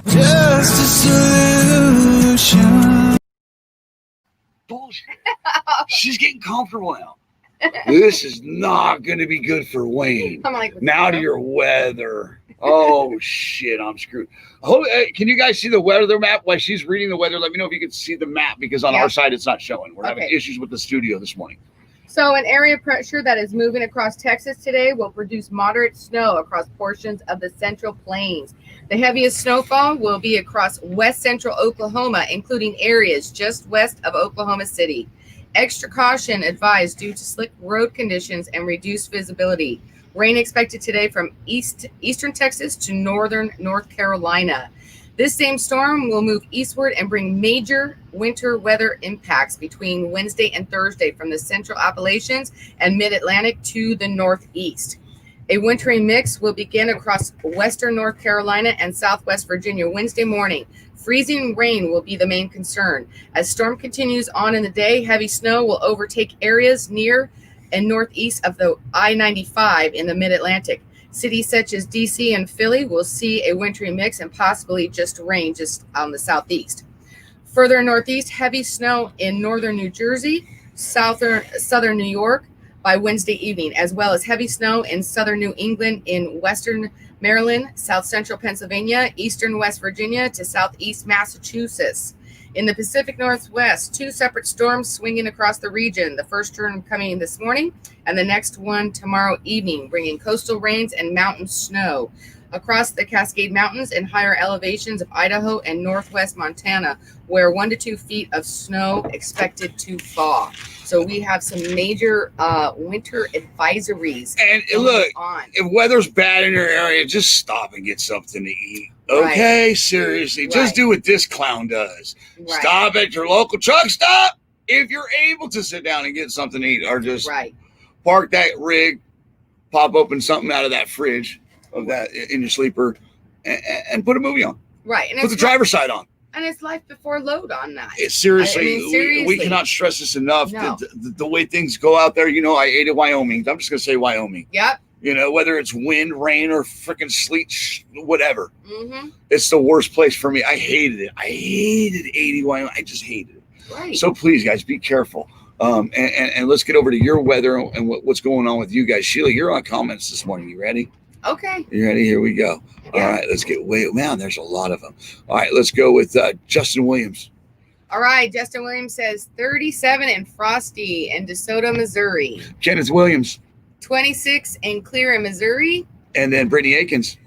Just a solution. Bullshit. She's getting comfortable now. This is not going to be good for Wayne. I'm like, now to your weather. Oh, shit, I'm screwed. Can you guys see the weather map while she's reading the weather? Let me know if you can see the map, because on our side it's not showing. We're having issues with the studio this morning. So an area pressure that is moving across Texas today will produce moderate snow across portions of the Central Plains. The heaviest snowfall will be across west central Oklahoma, including areas just west of Oklahoma City. Extra caution advised due to slick road conditions and reduced visibility. Rain expected today from eastern Texas to northern North Carolina. This same storm will move eastward and bring major winter weather impacts between Wednesday and Thursday from the central Appalachians and mid-Atlantic to the northeast. A wintry mix will begin across western North Carolina and southwest Virginia Wednesday morning. Freezing rain will be the main concern. As storm continues on in the day, heavy snow will overtake areas near and northeast of the I-95 in the mid-Atlantic. Cities such as DC and Philly will see a wintry mix and possibly just rain just on the southeast. Further northeast, heavy snow in northern New Jersey, southern New York by Wednesday evening, as well as heavy snow in southern New England, in western Maryland, south central Pennsylvania, eastern West Virginia to southeast Massachusetts. In the Pacific Northwest, two separate storms swinging across the region. The first storm coming this morning and the next one tomorrow evening, bringing coastal rains and mountain snow. Across the Cascade Mountains and higher elevations of Idaho and northwest Montana, where 1 to 2 feet of snow expected to fall. So we have some major winter advisories. And look, if weather's bad in your area, just stop and get something to eat. Okay, right. Seriously, just do what this clown does. Right. Stop at your local truck stop if you're able to sit down and get something to eat, or just park that rig, pop open something out of that fridge of that in your sleeper, and put a movie on. Right, and put the driver's side on. And it's life before load on that. Seriously, we cannot stress this enough. No. The way things go out there, you know, I hated Wyoming. I'm just going to say Wyoming. Yep. You know, whether it's wind, rain, or freaking sleet, whatever. Mm-hmm. It's the worst place for me. I hated it. I hated 80 Wyoming. I just hated it. Right. So please, guys, be careful. And let's get over to your weather and what's going on with you guys. Sheila, you're on comments this morning. You ready? Okay. You ready? Here we go. Yeah. All right, let's get man, there's a lot of them. All right, let's go with Justin Williams. All right, Justin Williams says 37 and frosty in DeSoto, Missouri. Kenneth Williams. 26 and clear in Missouri. And then Brittany Akins.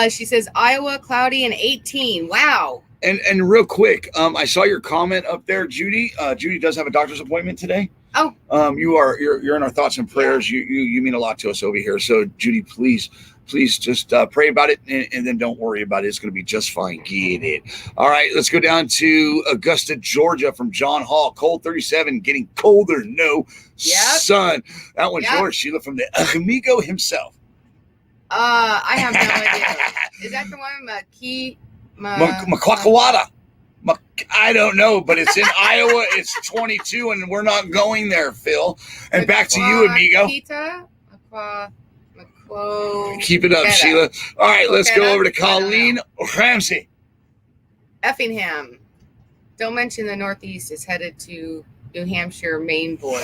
She says Iowa, cloudy and 18. Wow. And real quick, I saw your comment up there, Judy. Judy does have a doctor's appointment today. Oh. You're in our thoughts and prayers. Yeah. You mean a lot to us over here. So Judy, please just pray about it and then don't worry about it. It's going to be just fine. Get it. All right, let's go down to Augusta, Georgia from John Hall. Cold 37, getting colder. No sun. That one's yours, Sheila, from the amigo himself. I have no idea. Is that the one, Maquaquawata? I don't know, but it's in Iowa. It's 22, and we're not going there, Phil. And back to you, amigo. Keep it up, Sheila. All right, let's go over to Colleen Ramsey. Effingham. Don't mention the Northeast is headed to New Hampshire, Maine border.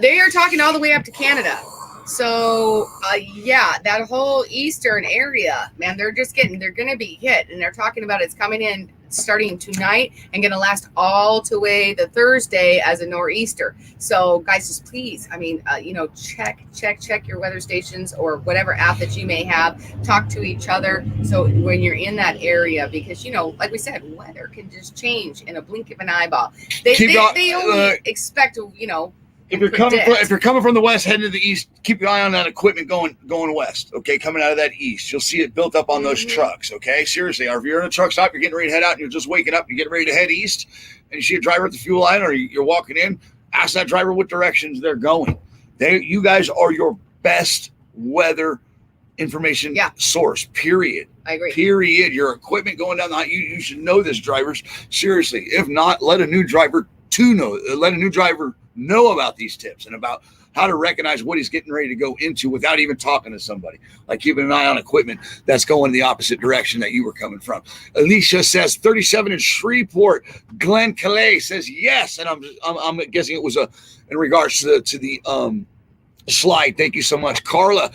They are talking all the way up to Canada. So, that whole eastern area, man, they're going to be hit. And they're talking about it's coming in starting tonight and going to last all the way the Thursday as a nor'easter. So guys, just please, I mean, check your weather stations or whatever app that you may have. Talk to each other. So when you're in that area, because, like we said, weather can just change in a blink of an eyeball. They only expect, if you're coming from the west, heading to the east, keep your eye on that equipment going west. Okay, coming out of that east, you'll see it built up on those trucks. Okay, seriously, or if you're in a truck stop, you're getting ready to head out, and you're just waking up, you're getting ready to head east, and you see a driver at the fuel line, or you're walking in. Ask that driver what directions they're going. You guys are your best weather information source. Period. I agree. Period. Your equipment going down the highway. You should know this, drivers. Seriously, if not, let a new driver know about these tips and about how to recognize what he's getting ready to go into without even talking to somebody. Like keeping an eye on equipment that's going the opposite direction that you were coming from. Alicia says 37 in Shreveport. Glenn Calais says yes, and I'm guessing it was in regards to the slide. Thank you so much, Carla.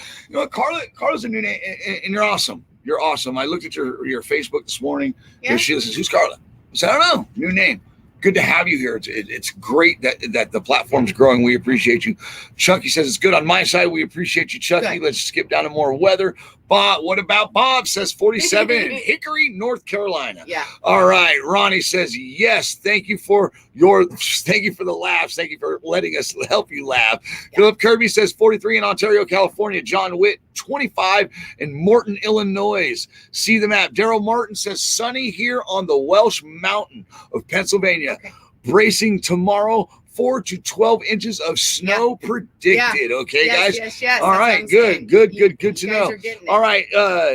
Carla's a new name, and you're awesome. You're awesome. I looked at your Facebook this morning. Yeah. She says, "Who's Carla?" I said, "I don't know. New name." Good to have you here. It's great that the platform's growing. We appreciate you. Chucky says it's good on my side. We appreciate you, Chucky. Good. Let's skip down to more weather. Bob, what about Bob? Says 47 in Hickory, North Carolina. Yeah. All right. Ronnie says yes. Thank you for the laughs. Thank you for letting us help you laugh. Yeah. Philip Kirby says 43 in Ontario, California. John Witt 25 in Morton, Illinois. See the map. Daryl Martin says sunny here on the Welsh Mountain of Pennsylvania. Okay. Bracing tomorrow. 4 to 12 inches of snow predicted. Okay, guys. Yes. All right. Good to know. All right.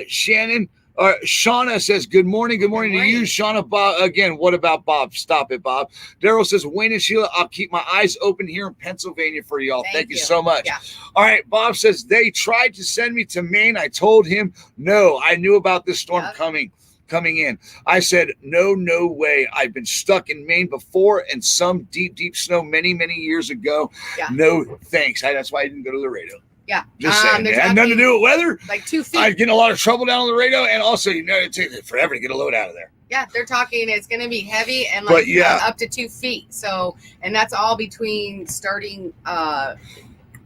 Shauna says, good morning to you, Shauna. Bob, again, what about Bob? Stop it, Bob. Daryl says, Wayne and Sheila, I'll keep my eyes open here in Pennsylvania for y'all. Thank you so much. Yeah. All right. Bob says, they tried to send me to Maine. I told him, no, I knew about this storm coming in. I said, no way. I've been stuck in Maine before and some deep snow many years ago. Yeah. No thanks. That's why I didn't go to Laredo. Yeah. Just saying. It had nothing to do with weather. Like 2 feet. I get in a lot of trouble down in Laredo, and also, it takes forever to get a load out of there. Yeah, they're talking it's going to be heavy and up to 2 feet. So, and that's all between starting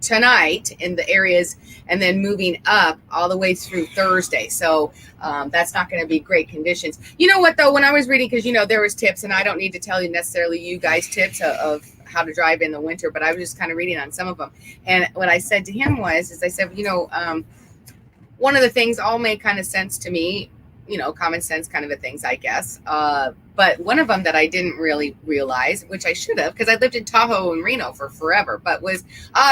tonight in the areas and then moving up all the way through Thursday. So that's not going to be great conditions. You know what, though, when I was reading, because, there was tips, and I don't need to tell you necessarily you guys tips of how to drive in the winter, but I was just kind of reading on some of them. And what I said to him I said, one of the things all made kind of sense to me, common sense kind of a things, I guess. But one of them that I didn't really realize, which I should have, because I lived in Tahoe and Reno for forever, but was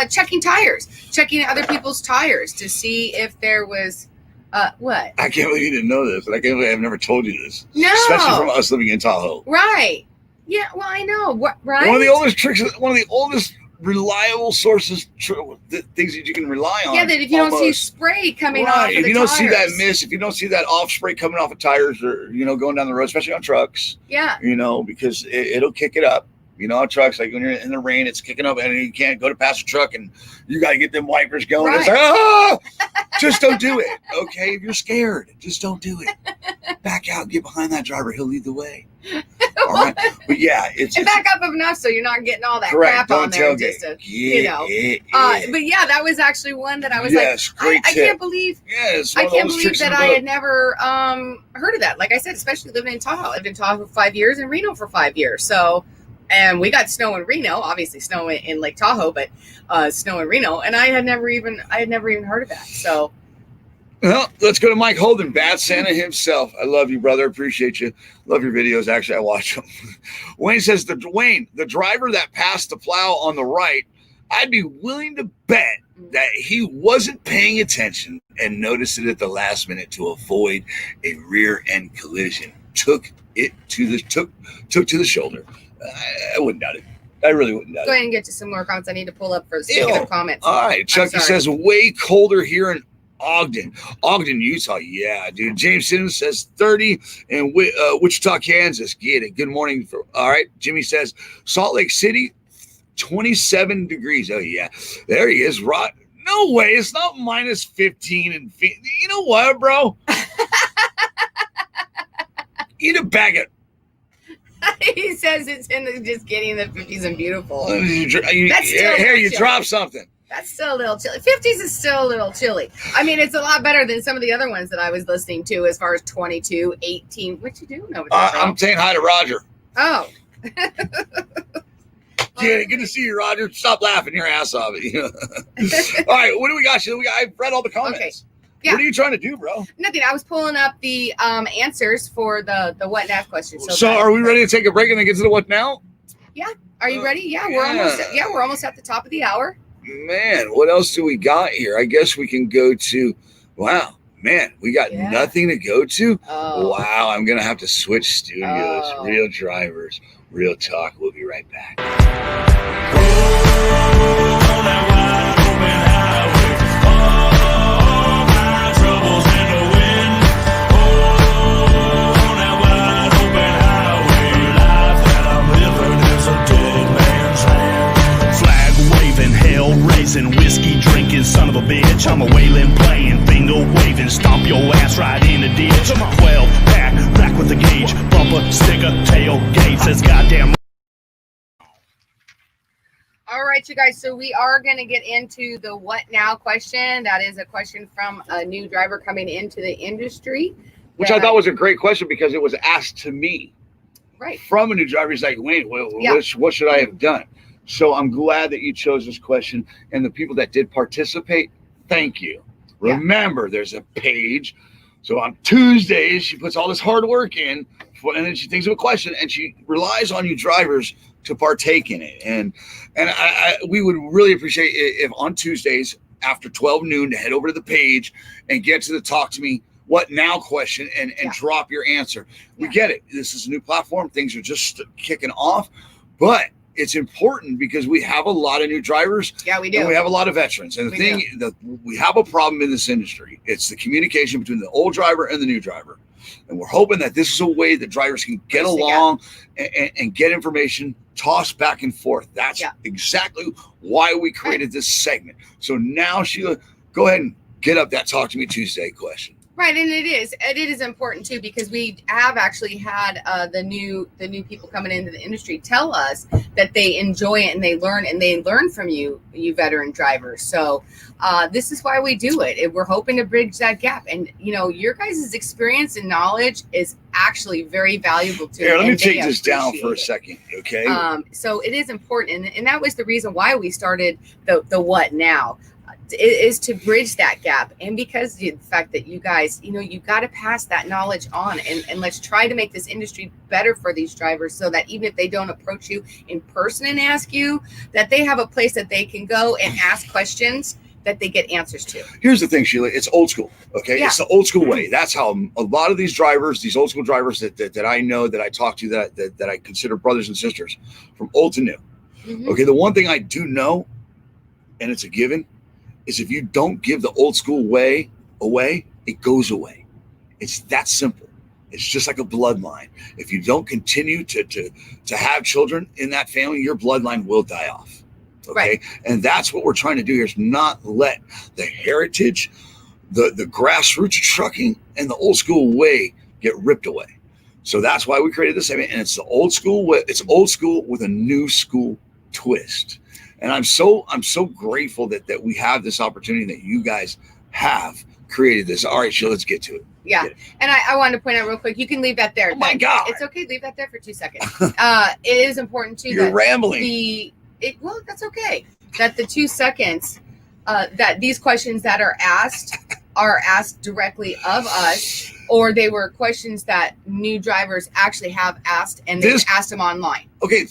checking other people's tires to see if there was what? I can't believe you didn't know this, and I can't believe I've never told you this. No. Especially from us living in Tahoe. Right. Yeah, well, I know. Right. One of the oldest reliable sources, things that you can rely on. Yeah, that if you don't see spray coming off of the if you don't tires. see that mist, if you don't see that off spray coming off of tires or, going down the road, especially on trucks. Yeah. Because it'll kick it up. On trucks, like when you're in the rain, it's kicking up and you can't go to pass a truck and you got to get them wipers going. Right. It's like, just don't do it. Okay. If you're scared, just don't do it. Back out, get behind that driver. He'll lead the way. All right. But yeah, and back up enough so you're not getting all that crap on there. Just to, but yeah, that was actually one that I was I can't believe. I can't believe that I had never heard of that. Like I said, especially living in Tahoe. I lived in Tahoe for 5 years and Reno for 5 years. So. And we got snow in Reno, obviously snow in Lake Tahoe, but snow in Reno. And I had never even heard of that. So, well, let's go to Mike Holden, Bad Santa himself. I love you, brother. Appreciate you. Love your videos. Actually, I watch them. Wayne says, the driver that passed the plow on the right, I'd be willing to bet that he wasn't paying attention and noticed it at the last minute to avoid a rear end collision. Took to the shoulder. I wouldn't doubt it. I really wouldn't doubt it. Go ahead and get to some more comments. I need to pull up for the comments. All right. Chucky says, way colder here in Ogden, Utah. Yeah, dude. James Simmons says 30 in Wichita, Kansas. Get it. Good morning. All right. Jimmy says Salt Lake City, 27 degrees. Oh, yeah. There he is. Rod. No way. It's not minus 15. You know what, bro? Eat a bag of He says it's in the just kidding. The 50s and beautiful. That's still you drop something. That's still a little chilly. 50s is still a little chilly. I mean, it's a lot better than some of the other ones that I was listening to as far as 22, 18. What you doing over there, I'm saying hi to Roger. Oh. Yeah, good to see you, Roger. Stop laughing your ass off. All right, what do we got? I've read all the comments. Okay. Yeah. What are you trying to do, bro? Nothing. I was pulling up the answers for the what now question. So are we ready to take a break and then get to the what now? Yeah. Are you ready? Yeah, we're almost at the top of the hour. Man, what else do we got here? I guess we can go to. Wow, man, we got nothing to go to. Oh. Wow, I'm gonna have to switch studios. Oh. Real drivers, real talk. We'll be right back. Raising, whiskey drinking, son of a bitch. I'm a wailing, playing, finger waving, stomp your ass right in the ditch. 12 pack, back with the gauge, bumper, sticker, tailgate, says goddamn. All right, you guys. So we are going to get into the what now question. That is a question from a new driver coming into the industry. Which I thought was a great question because it was asked to me. Right. From a new driver. He's like, Wayne, what should I have done? So I'm glad that you chose this question, and the people that did participate, thank you. Yeah. Remember, there's a page. So on Tuesdays, she puts all this hard work in, and then she thinks of a question, and she relies on you drivers to partake in it. And we would really appreciate it if on Tuesdays after 12 noon to head over to the page and get to the Talk to Me What Now question and drop your answer. We get it. This is a new platform. Things are just kicking off, but it's important because we have a lot of new drivers. Yeah, we do. And we have a lot of veterans. And the thing that we have a problem in this industry, it's the communication between the old driver and the new driver. And we're hoping that this is a way that drivers can get along and get information tossed back and forth. That's exactly why we created this segment. So now, Sheila, go ahead and get up that Talk to Me Tuesday question. Right, and it is important too because we have actually had the new people coming into the industry tell us that they enjoy it and they learn from you veteran drivers. So this is why we do it. We're hoping to bridge that gap, and your guys' experience and knowledge is actually very valuable to. Here, let me take this down for a second, okay? So it is important, and that was the reason why we started the what now. Is to bridge that gap, and because the fact that you guys, you got to pass that knowledge on, and let's try to make this industry better for these drivers, so that even if they don't approach you in person and ask you, that they have a place that they can go and ask questions that they get answers to. Here's the thing, Sheila, it's old school. Okay. Yeah. It's the old school way. That's how a lot of these drivers, these old school drivers that I know, that I talk to, that I consider brothers and sisters, from old to new. Mm-hmm. Okay. The one thing I do know, and it's a given, is if you don't give the old school way away, it goes away. It's that simple. It's just like a bloodline. If you don't continue to have children in that family, your bloodline will die off. Okay. Right. And that's what we're trying to do here, is not let the heritage, the grassroots of trucking and the old school way get ripped away. So that's why we created this segment. And it's the old school way. It's old school with a new school twist. And I'm so grateful that we have this opportunity, that you guys have created this. All right, Sheila, let's get to it. Yeah. And I wanted to point out real quick, you can leave that there. Oh my God. It's okay. Leave that there for 2 seconds. It is important too. You're rambling. Well, that's okay. That the 2 seconds, that these questions that are asked directly of us, or they were questions that new drivers actually have asked, and they asked them online. Okay.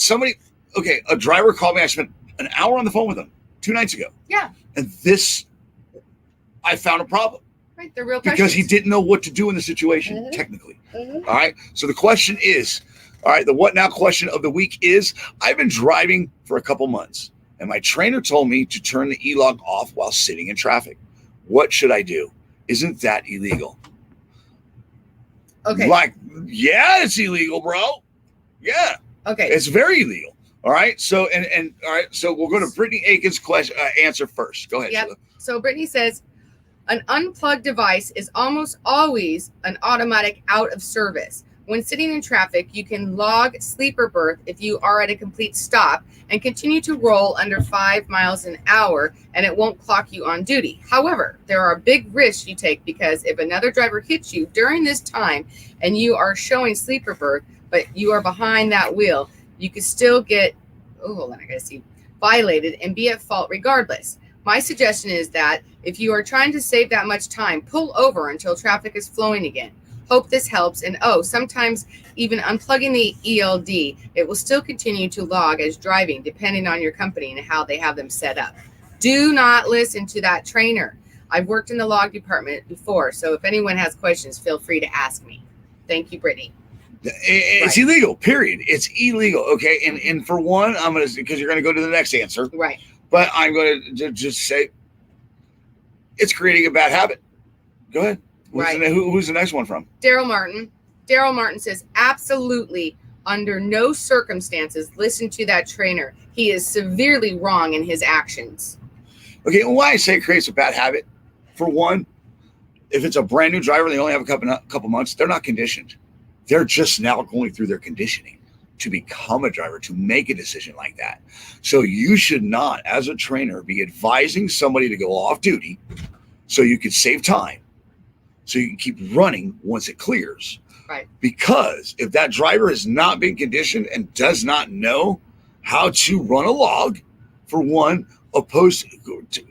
A driver called me. I spent an hour on the phone with him 2 nights ago. Yeah. And I found a problem. Right. The real because he didn't know what to do in the situation, technically. Mm-hmm. All right. So the question is, the what now question of the week is, I've been driving for a couple months, and my trainer told me to turn the e-log off while sitting in traffic. What should I do? Isn't that illegal? Okay. Yeah, it's illegal, bro. Yeah. Okay. It's very illegal. All right. So all right. So we'll go to Brittany Aiken's question answer first. Go ahead. Yep. Sheila. So Brittany says, an unplugged device is almost always an automatic out of service. When sitting in traffic, you can log sleeper berth if you are at a complete stop and continue to roll under 5 miles an hour, and it won't clock you on duty. However, there are big risks you take because if another driver hits you during this time and you are showing sleeper berth, but you are behind that wheel, you could still get, violated and be at fault regardless. My suggestion is that if you are trying to save that much time, pull over until traffic is flowing again. Hope this helps. And sometimes even unplugging the ELD, it will still continue to log as driving, depending on your company and how they have them set up. Do not listen to that trainer. I've worked in the log department before, so if anyone has questions, feel free to ask me. Thank you, Brittany. It's illegal, period. It's illegal. Okay. And for one, I'm going to, because you're going to go to the next answer. Right. But I'm going to just say it's creating a bad habit. Go ahead. Who's the next one from? Daryl Martin. Daryl Martin says, absolutely, under no circumstances, listen to that trainer. He is severely wrong in his actions. Okay, well, why I say it creates a bad habit, for one, if it's a brand new driver, they only have a couple months, they're not conditioned. They're just now going through their conditioning to become a driver, to make a decision like that. So you should not, as a trainer, be advising somebody to go off duty so you can save time, so you can keep running once it clears. Right. Because if that driver has not been conditioned and does not know how to run a log, for one, opposed to,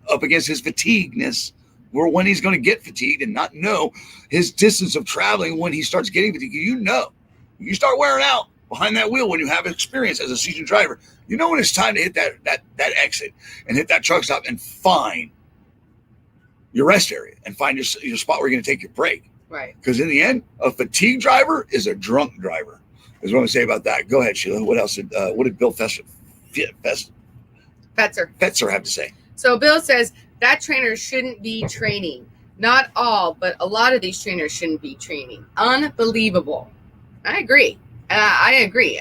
up against his fatigueness, or when he's going to get fatigued and not know his distance of traveling when he starts getting fatigued, you start wearing out behind that wheel when you have experience as a seasoned driver. You know when it's time to hit that exit and hit that truck stop and find your rest area and find your spot where you're going to take your break. Right. Because in the end, a fatigued driver is a drunk driver. Is what I'm going to say about that. Go ahead, Sheila. What else? What did Bill Fetzer have to say? So Bill says that trainer shouldn't be training. Not all, but a lot of these trainers shouldn't be training. Unbelievable. I agree. I agree.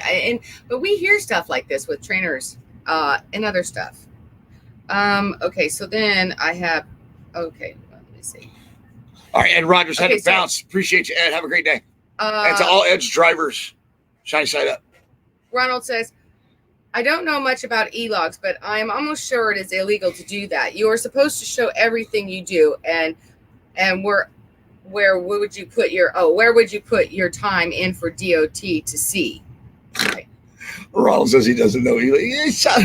But we hear stuff like this with trainers and other stuff. Okay, so then I have. Okay, let me see. All right, Ed Rogers had to bounce. Appreciate you, Ed. Have a great day. And to all Ed's drivers, shiny side up. Ronald says, I don't know much about e-logs, but I'm almost sure it is illegal to do that. You are supposed to show everything you do, and where would you put your time in for DOT to see? Right. Ronald says he doesn't know.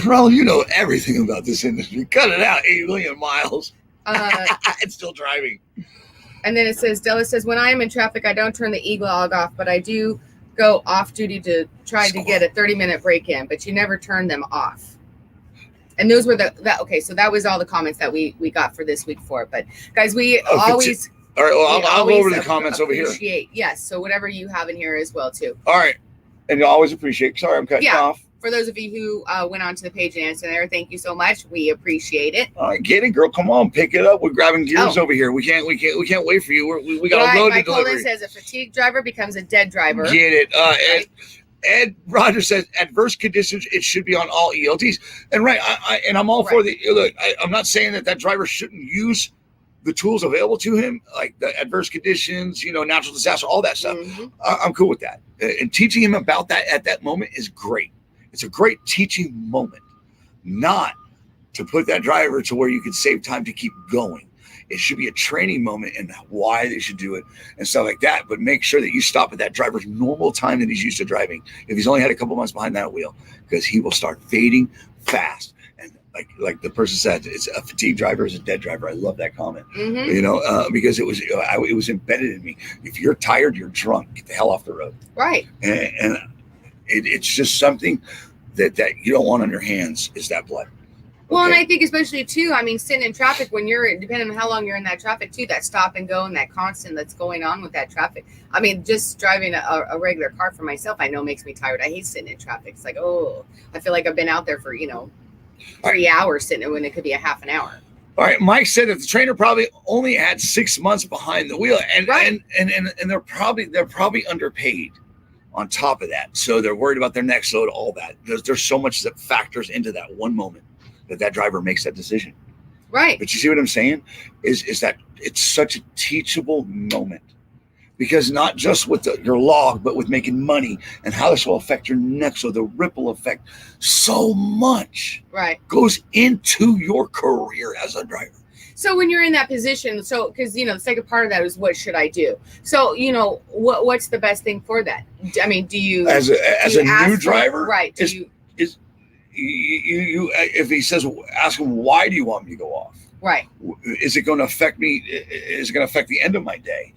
Ronald, you know everything about this industry. Cut it out. 8 million miles. It's still driving. And then it says, Della says, when I am in traffic, I don't turn the e-log off, but I do go off duty to try to get a 30-minute break in, but you never turn them off. And those were okay, so that was all the comments that we got for this week for it. But guys, we always. All right, well, I'll go over the comments over here. Yes, so whatever you have in here as well, too. All right. And you always appreciate. Sorry, I'm cutting you off. For those of you who went onto the page and answered there, thank you so much. We appreciate it. All right, get it, girl. Come on, pick it up. We're grabbing gears over here. We can't wait for you. We got a load to deliver. Mike says a fatigued driver becomes a dead driver. Get it. Ed Rogers says adverse conditions. It should be on all ELDs. And I'm all for the look. I'm not saying that driver shouldn't use the tools available to him, like the adverse conditions, natural disaster, all that stuff. Mm-hmm. I'm cool with that. And teaching him about that at that moment is great. It's a great teaching moment, not to put that driver to where you can save time to keep going. It should be a training moment and why they should do it and stuff like that. But make sure that you stop at that driver's normal time that he's used to driving. If he's only had a couple months behind that wheel, because he will start fading fast. And like the person said, it's a fatigued driver is a dead driver. I love that comment. Mm-hmm. Because it was embedded in me. If you're tired, you're drunk. Get the hell off the road. Right. And it's just something that you don't want on your hands is that blood. Well, and I think especially too, sitting in traffic when depending on how long you're in that traffic too, that stop and go and that constant that's going on with that traffic. Just driving a regular car for myself, I know makes me tired. I hate sitting in traffic. It's like, I feel like I've been out there for, 3 hours sitting when it could be a half an hour. All right. Mike said that the trainer probably only had 6 months behind the wheel and they're probably underpaid on top of that. So they're worried about their next load, all that. There's so much that factors into that one moment that driver makes that decision. Right. But you see what I'm saying? Is that it's such a teachable moment because not just with your log, but with making money and how this will affect your next. So the ripple effect, so much goes into your career as a driver. So when you're in that position, so because the second part of that is what should I do? So what's the best thing for that? I mean, do you as a new driver, right? If he says, ask him, why do you want me to go off? Right. Is it going to affect me? Is it going to affect the end of my day?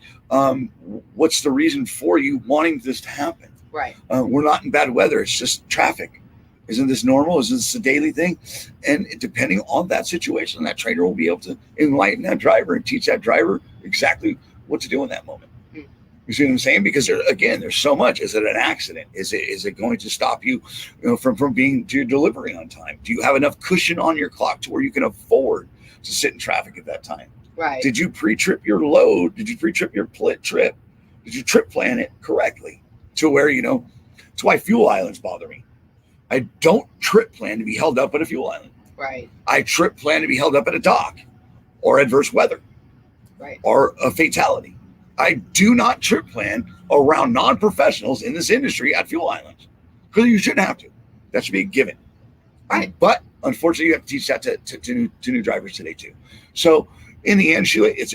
What's the reason for you wanting this to happen? Right. We're not in bad weather. It's just traffic. Isn't this normal? Is this a daily thing? And depending on that situation, that trainer will be able to enlighten that driver and teach that driver exactly what to do in that moment. You see what I'm saying? Because there's so much. Is it an accident? Is it going to stop you, from being to your delivery on time? Do you have enough cushion on your clock to where you can afford to sit in traffic at that time? Right. Did you pre-trip your load? Did you pre-trip your trip? Did you trip plan it correctly to where that's why fuel islands bother me. I don't trip plan to be held up at a fuel island. Right. I trip plan to be held up at a dock or adverse weather. Right. Or a fatality. I do not trip plan around non-professionals in this industry at fuel islands because you shouldn't have to. That should be a given. Right. But unfortunately, you have to teach that to new drivers today too. So in the end, Sheila, it's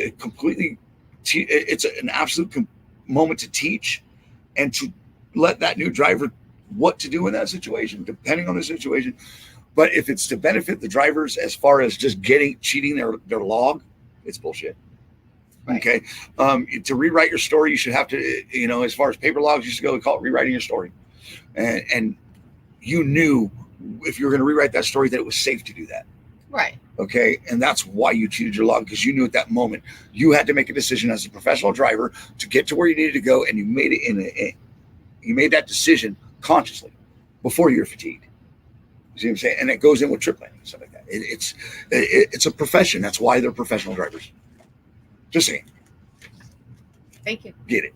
an absolute moment to teach and to let that new driver what to do in that situation, depending on the situation. But if it's to benefit the drivers as far as just cheating their log, it's bullshit. Right. Okay. To rewrite your story, you should have to, as far as paper logs, you should go and call it rewriting your story. And you knew if you were going to rewrite that story that it was safe to do that. Right. Okay. And that's why you cheated your log, because you knew at that moment you had to make a decision as a professional driver to get to where you needed to go, and you made it you made that decision consciously before you're fatigued. You see what I'm saying? And it goes in with trip planning and stuff like that. It's a profession. That's why they're professional drivers. Just saying. Thank you. Get it.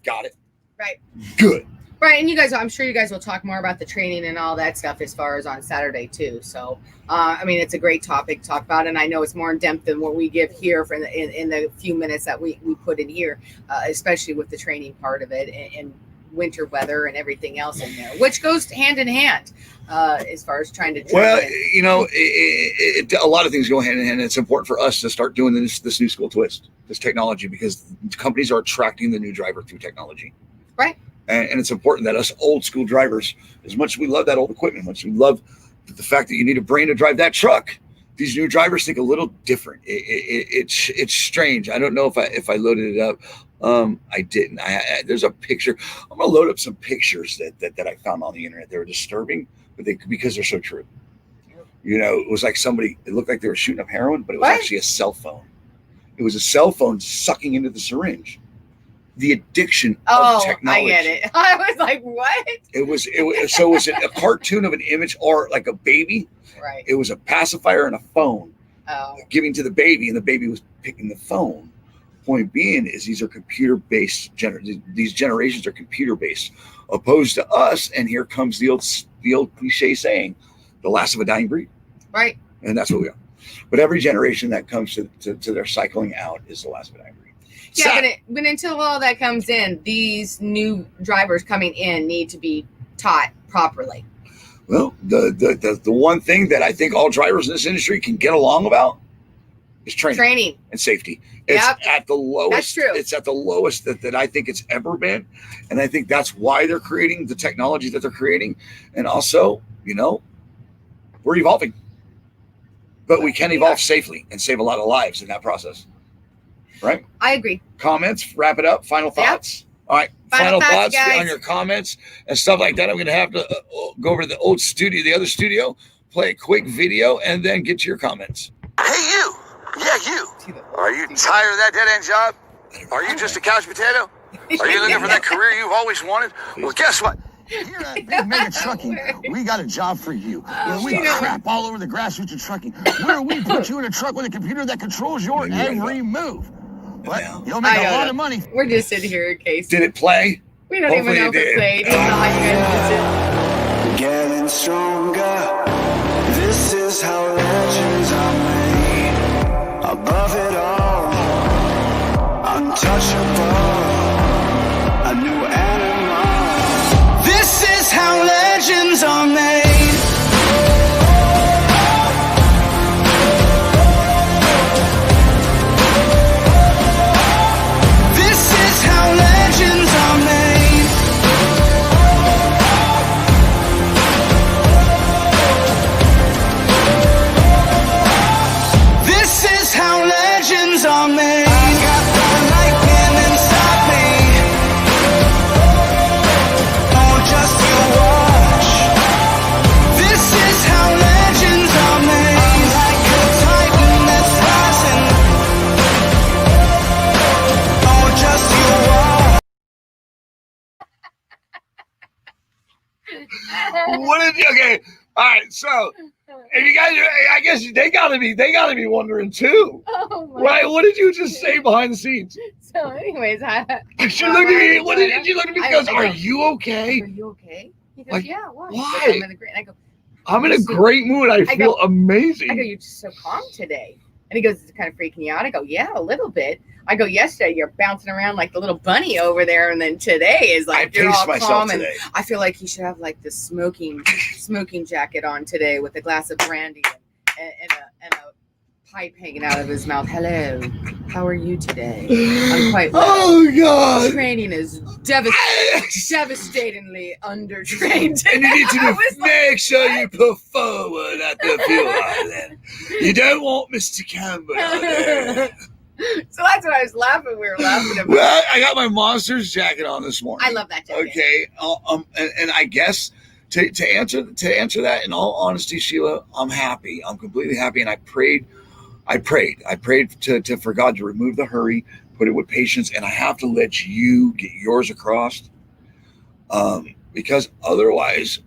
Got it. Right. Good. Right. And I'm sure you guys will talk more about the training and all that stuff as far as on Saturday too. So, it's a great topic to talk about. And I know it's more in depth than what we give here in the few minutes that we put in here, especially with the training part of it and winter weather and everything else in there, which goes hand in hand as far as trying to. Well, a lot of things go hand in hand. It's important for us to start doing this new school twist, this technology, because companies are attracting the new driver through technology. Right. And it's important that us old school drivers, as much as we love that old equipment, much as we love the fact that you need a brain to drive that truck, these new drivers think a little different. It's strange. I don't know if I loaded it up. I didn't. There's a picture. I'm gonna load up some pictures that I found on the internet. They were disturbing, but because they're so true. It was like it looked like they were shooting up heroin, but it was actually a cell phone. It was a cell phone sucking into the syringe. The addiction of technology. I get it. I was like, what? It was a cartoon of an image or like a baby. Right. It was a pacifier and a phone giving to the baby, and the baby was picking the phone. Point being is these are computer-based. These generations are computer-based, opposed to us. And here comes the old cliche saying, "The last of a dying breed." Right. And that's what we are. But every generation that comes to their cycling out is the last of a dying breed. Yeah, but until all that comes in, these new drivers coming in need to be taught properly. Well, the one thing that I think all drivers in this industry can get along about is training and safety. It's at the lowest. That's true. It's at the lowest that I think it's ever been. And I think that's why they're creating the technology that they're creating. And also, we're evolving. But we can evolve safely and save a lot of lives in that process. Right? I agree. Comments, wrap it up, final thoughts. Yep. All right. Final thoughts on your comments and stuff like that. I'm going to have to go over to the old studio, the other studio, play a quick video, and then get to your comments. Hey, you. Yeah, you. Are you tired of that dead-end job? Are you just a couch potato? Are you looking for that career you've always wanted? Well, guess what? Here at Big Mega Trucking, we got a job for you. We crap all over the grassroots of trucking, where we put you in a truck with a computer that controls your every move. But you'll make a lot of money. We're just sitting here in case. Did it play? We don't even know if it played. It's not like you guys did. Getting stronger. This is how legends are made. Above it all, untouchable. What did you? Okay, all right. So, if you guys, I guess they gotta be wondering too, right? What did you just say behind the scenes? So, anyways, She looked at me. What did you look at me? Because are you okay? Are you okay? He goes, Like, yeah. Why? why? I'm in a great. And I go, I'm in a great mood. I feel amazing. I go, you're just so calm today. And he goes, it's kind of freaking you out. I go, yeah, a little bit. I go, yesterday you're bouncing around like the little bunny over there, and then today is like you're all calm. And I feel like he should have like this smoking jacket on today with a glass of brandy and a pipe hanging out of his mouth. Hello, how are you today? I'm quite well. Oh God! Training is devastatingly undertrained. And you need to make sure you put forward at the fuel island. You don't want Mr. Campbell out there. So that's what I was laughing. We were laughing about. Well, I got my Monsters jacket on this morning. I love that jacket. Okay, and I guess to answer that, in all honesty, Sheila, I'm happy. I'm completely happy, and I prayed to for God to remove the hurry, put it with patience, and I have to let you get yours across, because otherwise,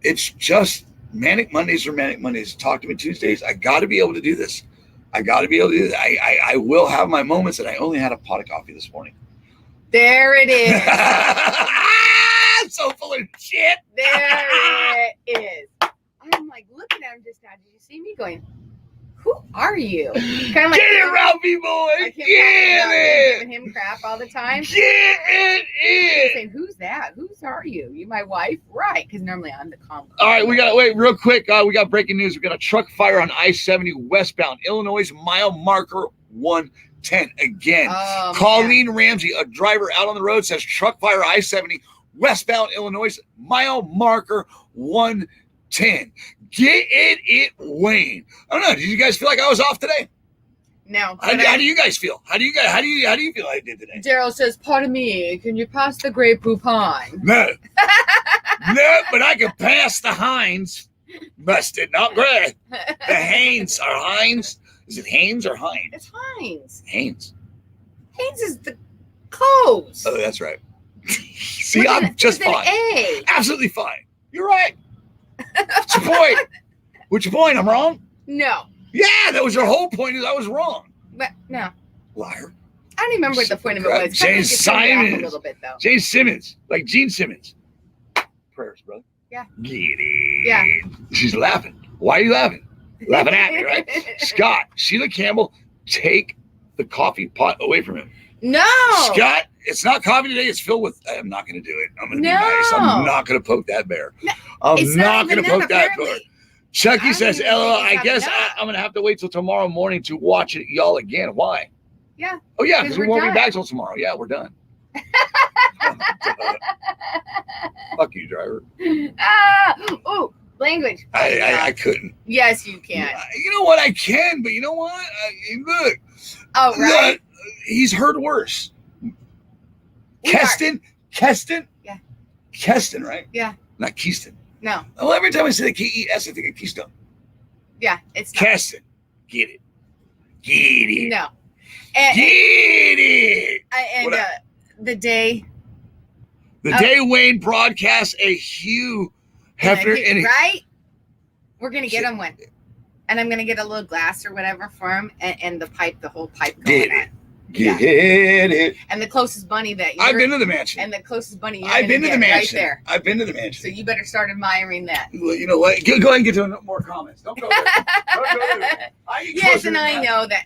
it's just manic Mondays or manic Mondays. Talk to me Tuesdays. I got to be able to do this. I will have my moments, and I only had a pot of coffee this morning. There it is. I'm so full of shit. There it is. I'm like looking at him just now. Did you see me going, who are you? Kind of like, get it, Ralphie boy. Like get it. Giving him crap all the time. Get it in. Saying, who's that? Who's are you? You my wife? Right. Because normally I'm the calm. All right, we got to wait real quick. We got breaking news. We got a truck fire on I-70 westbound Illinois, mile marker 110 again. Oh, Colleen Ramsey, a driver out on the road, says truck fire I-70 westbound Illinois, mile marker 110. Get it, Wayne. I don't know. Did you guys feel like I was off today? No. How do you guys feel? How do you feel I did today? Daryl says, pardon me, can you pass the Grey Poupon? No. No, but I can pass the Heinz. Busted, not Grey. The Haynes or Heinz. Is it Haynes or Heinz? It's Heinz. Haynes. Haynes is the clothes. Oh, that's right. See, I'm just fine. A. Absolutely fine. You're right. What's your point? What's your point? I'm wrong? No. Yeah, that was your whole point, is I was wrong. But no. Liar. I don't remember what the point of it was. James Simons. A little bit, though. James Simmons. Like Gene Simmons. Prayers, brother. Yeah. Get it. Yeah. She's laughing. Why are you laughing? Laughing at me, right? Scott, Sheila Campbell, take the coffee pot away from him. No. Scott, it's not coffee today. It's filled with. I'm not going to do it. I'm going to be nice. I'm not going to poke that bear. No, I'm not going to poke that bear. Chucky says, LOL, I guess I'm going to have to wait till tomorrow morning to watch it, y'all, again. Why? Yeah. Oh, yeah, because we won't be back till tomorrow. Yeah, we're done. Fuck you, driver. Oh, language. I couldn't. Yes, you can. You know what? I can, but you know what? Look. Oh, right. Look, he's heard worse. Keston? Yeah. Keston, right? Yeah. Not Keyston. No. Well, every time I say the K-E-S, I think of Keystone. Yeah, it's not. Keston. Get it. Get it. No. Get it. And the day. The day Wayne broadcasts a Hugh Hefner. Right? We're going to get him one. And I'm going to get a little glass or whatever for him and the whole pipe going on. Get it. And the closest bunny that I've been to the mansion. And the closest bunny I've been to the mansion. Right there. I've been to the mansion. So you better start admiring that. Well, you know what? Go ahead and get to more comments. Don't go there. Don't go there. Yes, and I know that.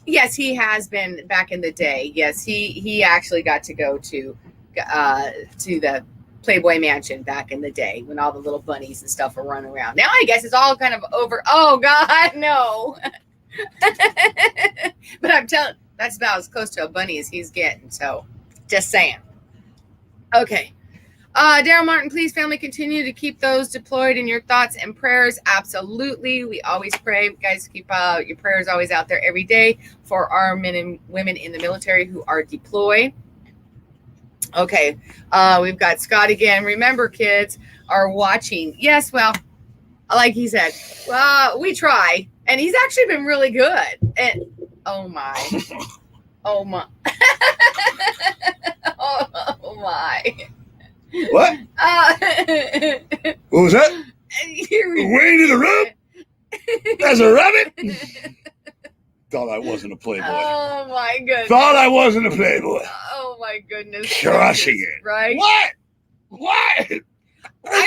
Yes, he has been back in the day. Yes, he actually got to go to the Playboy Mansion back in the day when all the little bunnies and stuff were running around. Now I guess it's all kind of over. Oh God, no. But I'm telling. That's about as close to a bunny as he's getting. So, just saying. Okay. Daryl Martin, please, family, continue to keep those deployed in your thoughts and prayers. Absolutely. We always pray. Guys, keep your prayers always out there every day for our men and women in the military who are deployed. Okay. We've got Scott again. Remember, kids are watching. Yes, well, like he said, we try. And he's actually been really good. And oh my. Oh my. Oh my. What? What was that? Way to the rope? As a rabbit? Thought I wasn't a playboy. Oh my goodness. Thought I wasn't a playboy. Oh my goodness. Crushing it. Right? What? These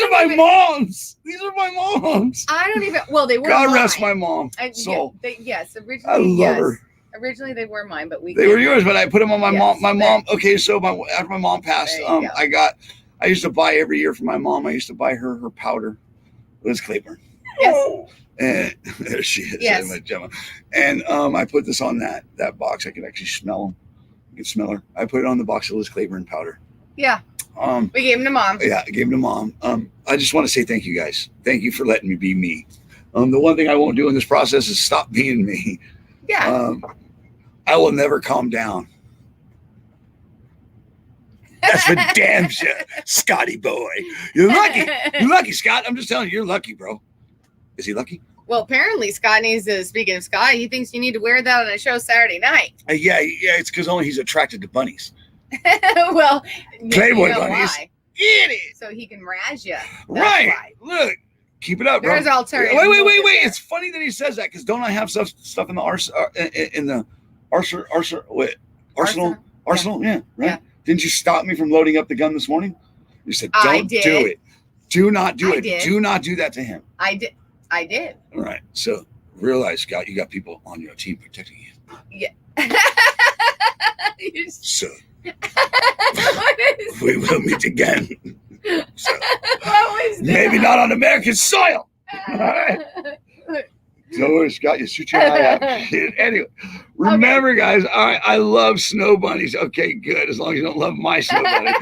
are my moms. These are my moms. I don't even. Well, they were. God mine. rest my mom. Yeah, yes, originally. I love her. Originally, they were mine, but they were yours. But I put them on my mom. My mom. But, Okay, so after my mom passed, I used to buy every year for my mom. I used to buy her powder. Liz Claiborne. Yes. And there she is. Yes. My Gemma. And I put this on that box. I could actually smell them. You can smell her. I put it on the box of Liz Claiborne powder. Yeah. We gave them to mom. Yeah, I gave them to mom. I just want to say thank you guys. Thank you for letting me be me. The one thing I won't do in this process is stop being me. Yeah. I will never calm down. That's for damn sure, Scotty boy. You're lucky. You're lucky, Scott. I'm just telling you, you're lucky, bro. Is he lucky? Well, apparently Scott needs to. Speaking of Scott, he thinks you need to wear that on a show Saturday night. Yeah. It's because only he's attracted to bunnies. Well, Playboy you know bunnies. why. Idiot. So he can razz you. Right. Look. Keep it up, bro. There's alternative. Wait. It's funny that he says that because don't I have stuff in the arsenal? Yeah, right. Yeah. Didn't you stop me from loading up the gun this morning? You said, "Don't do it. Do not do it. Do not do that to him." I did. All right. So realize, Scott, you got people on your team protecting you. Yeah. So we will meet again. So, maybe not on American soil. All right. Don't worry, Scott. You shoot your eye out. Anyway, remember, guys, I love snow bunnies. Okay, good. As long as you don't love my snow bunny.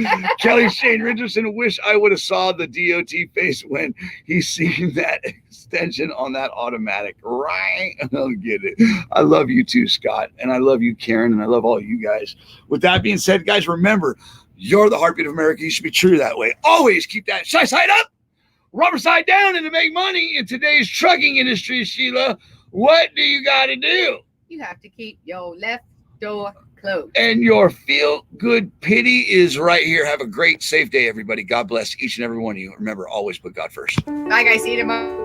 Kelly Shane Richardson, wish I would have saw the DOT face when he seen that extension on that automatic. Right? I don't get it. I love you too, Scott. And I love you, Karen. And I love all you guys. With that being said, guys, remember, you're the heartbeat of America. You should be true that way. Always keep that shy side up, rubber side down, and to make money in today's trucking industry, Sheila, what do you got to do? You have to keep your left door closed. And your feel-good pity is right here. Have a great, safe day, everybody. God bless each and every one of you. Remember, always put God first. Bye, guys. See you tomorrow.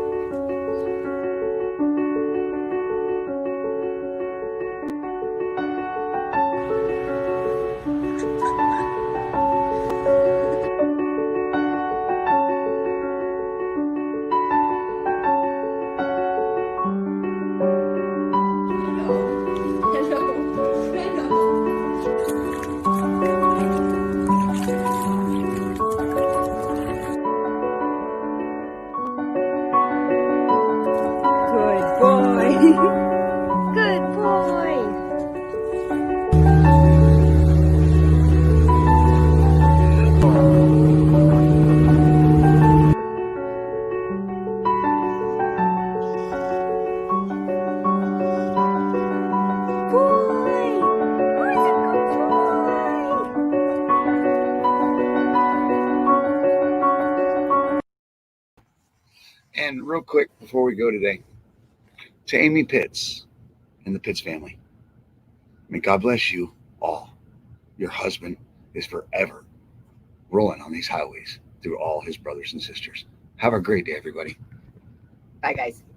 Good boy. And real quick before we go today, to Amy Pitts and the Pitts family, may God bless you all. Your husband is forever rolling on these highways through all his brothers and sisters. Have a great day, everybody. Bye, guys.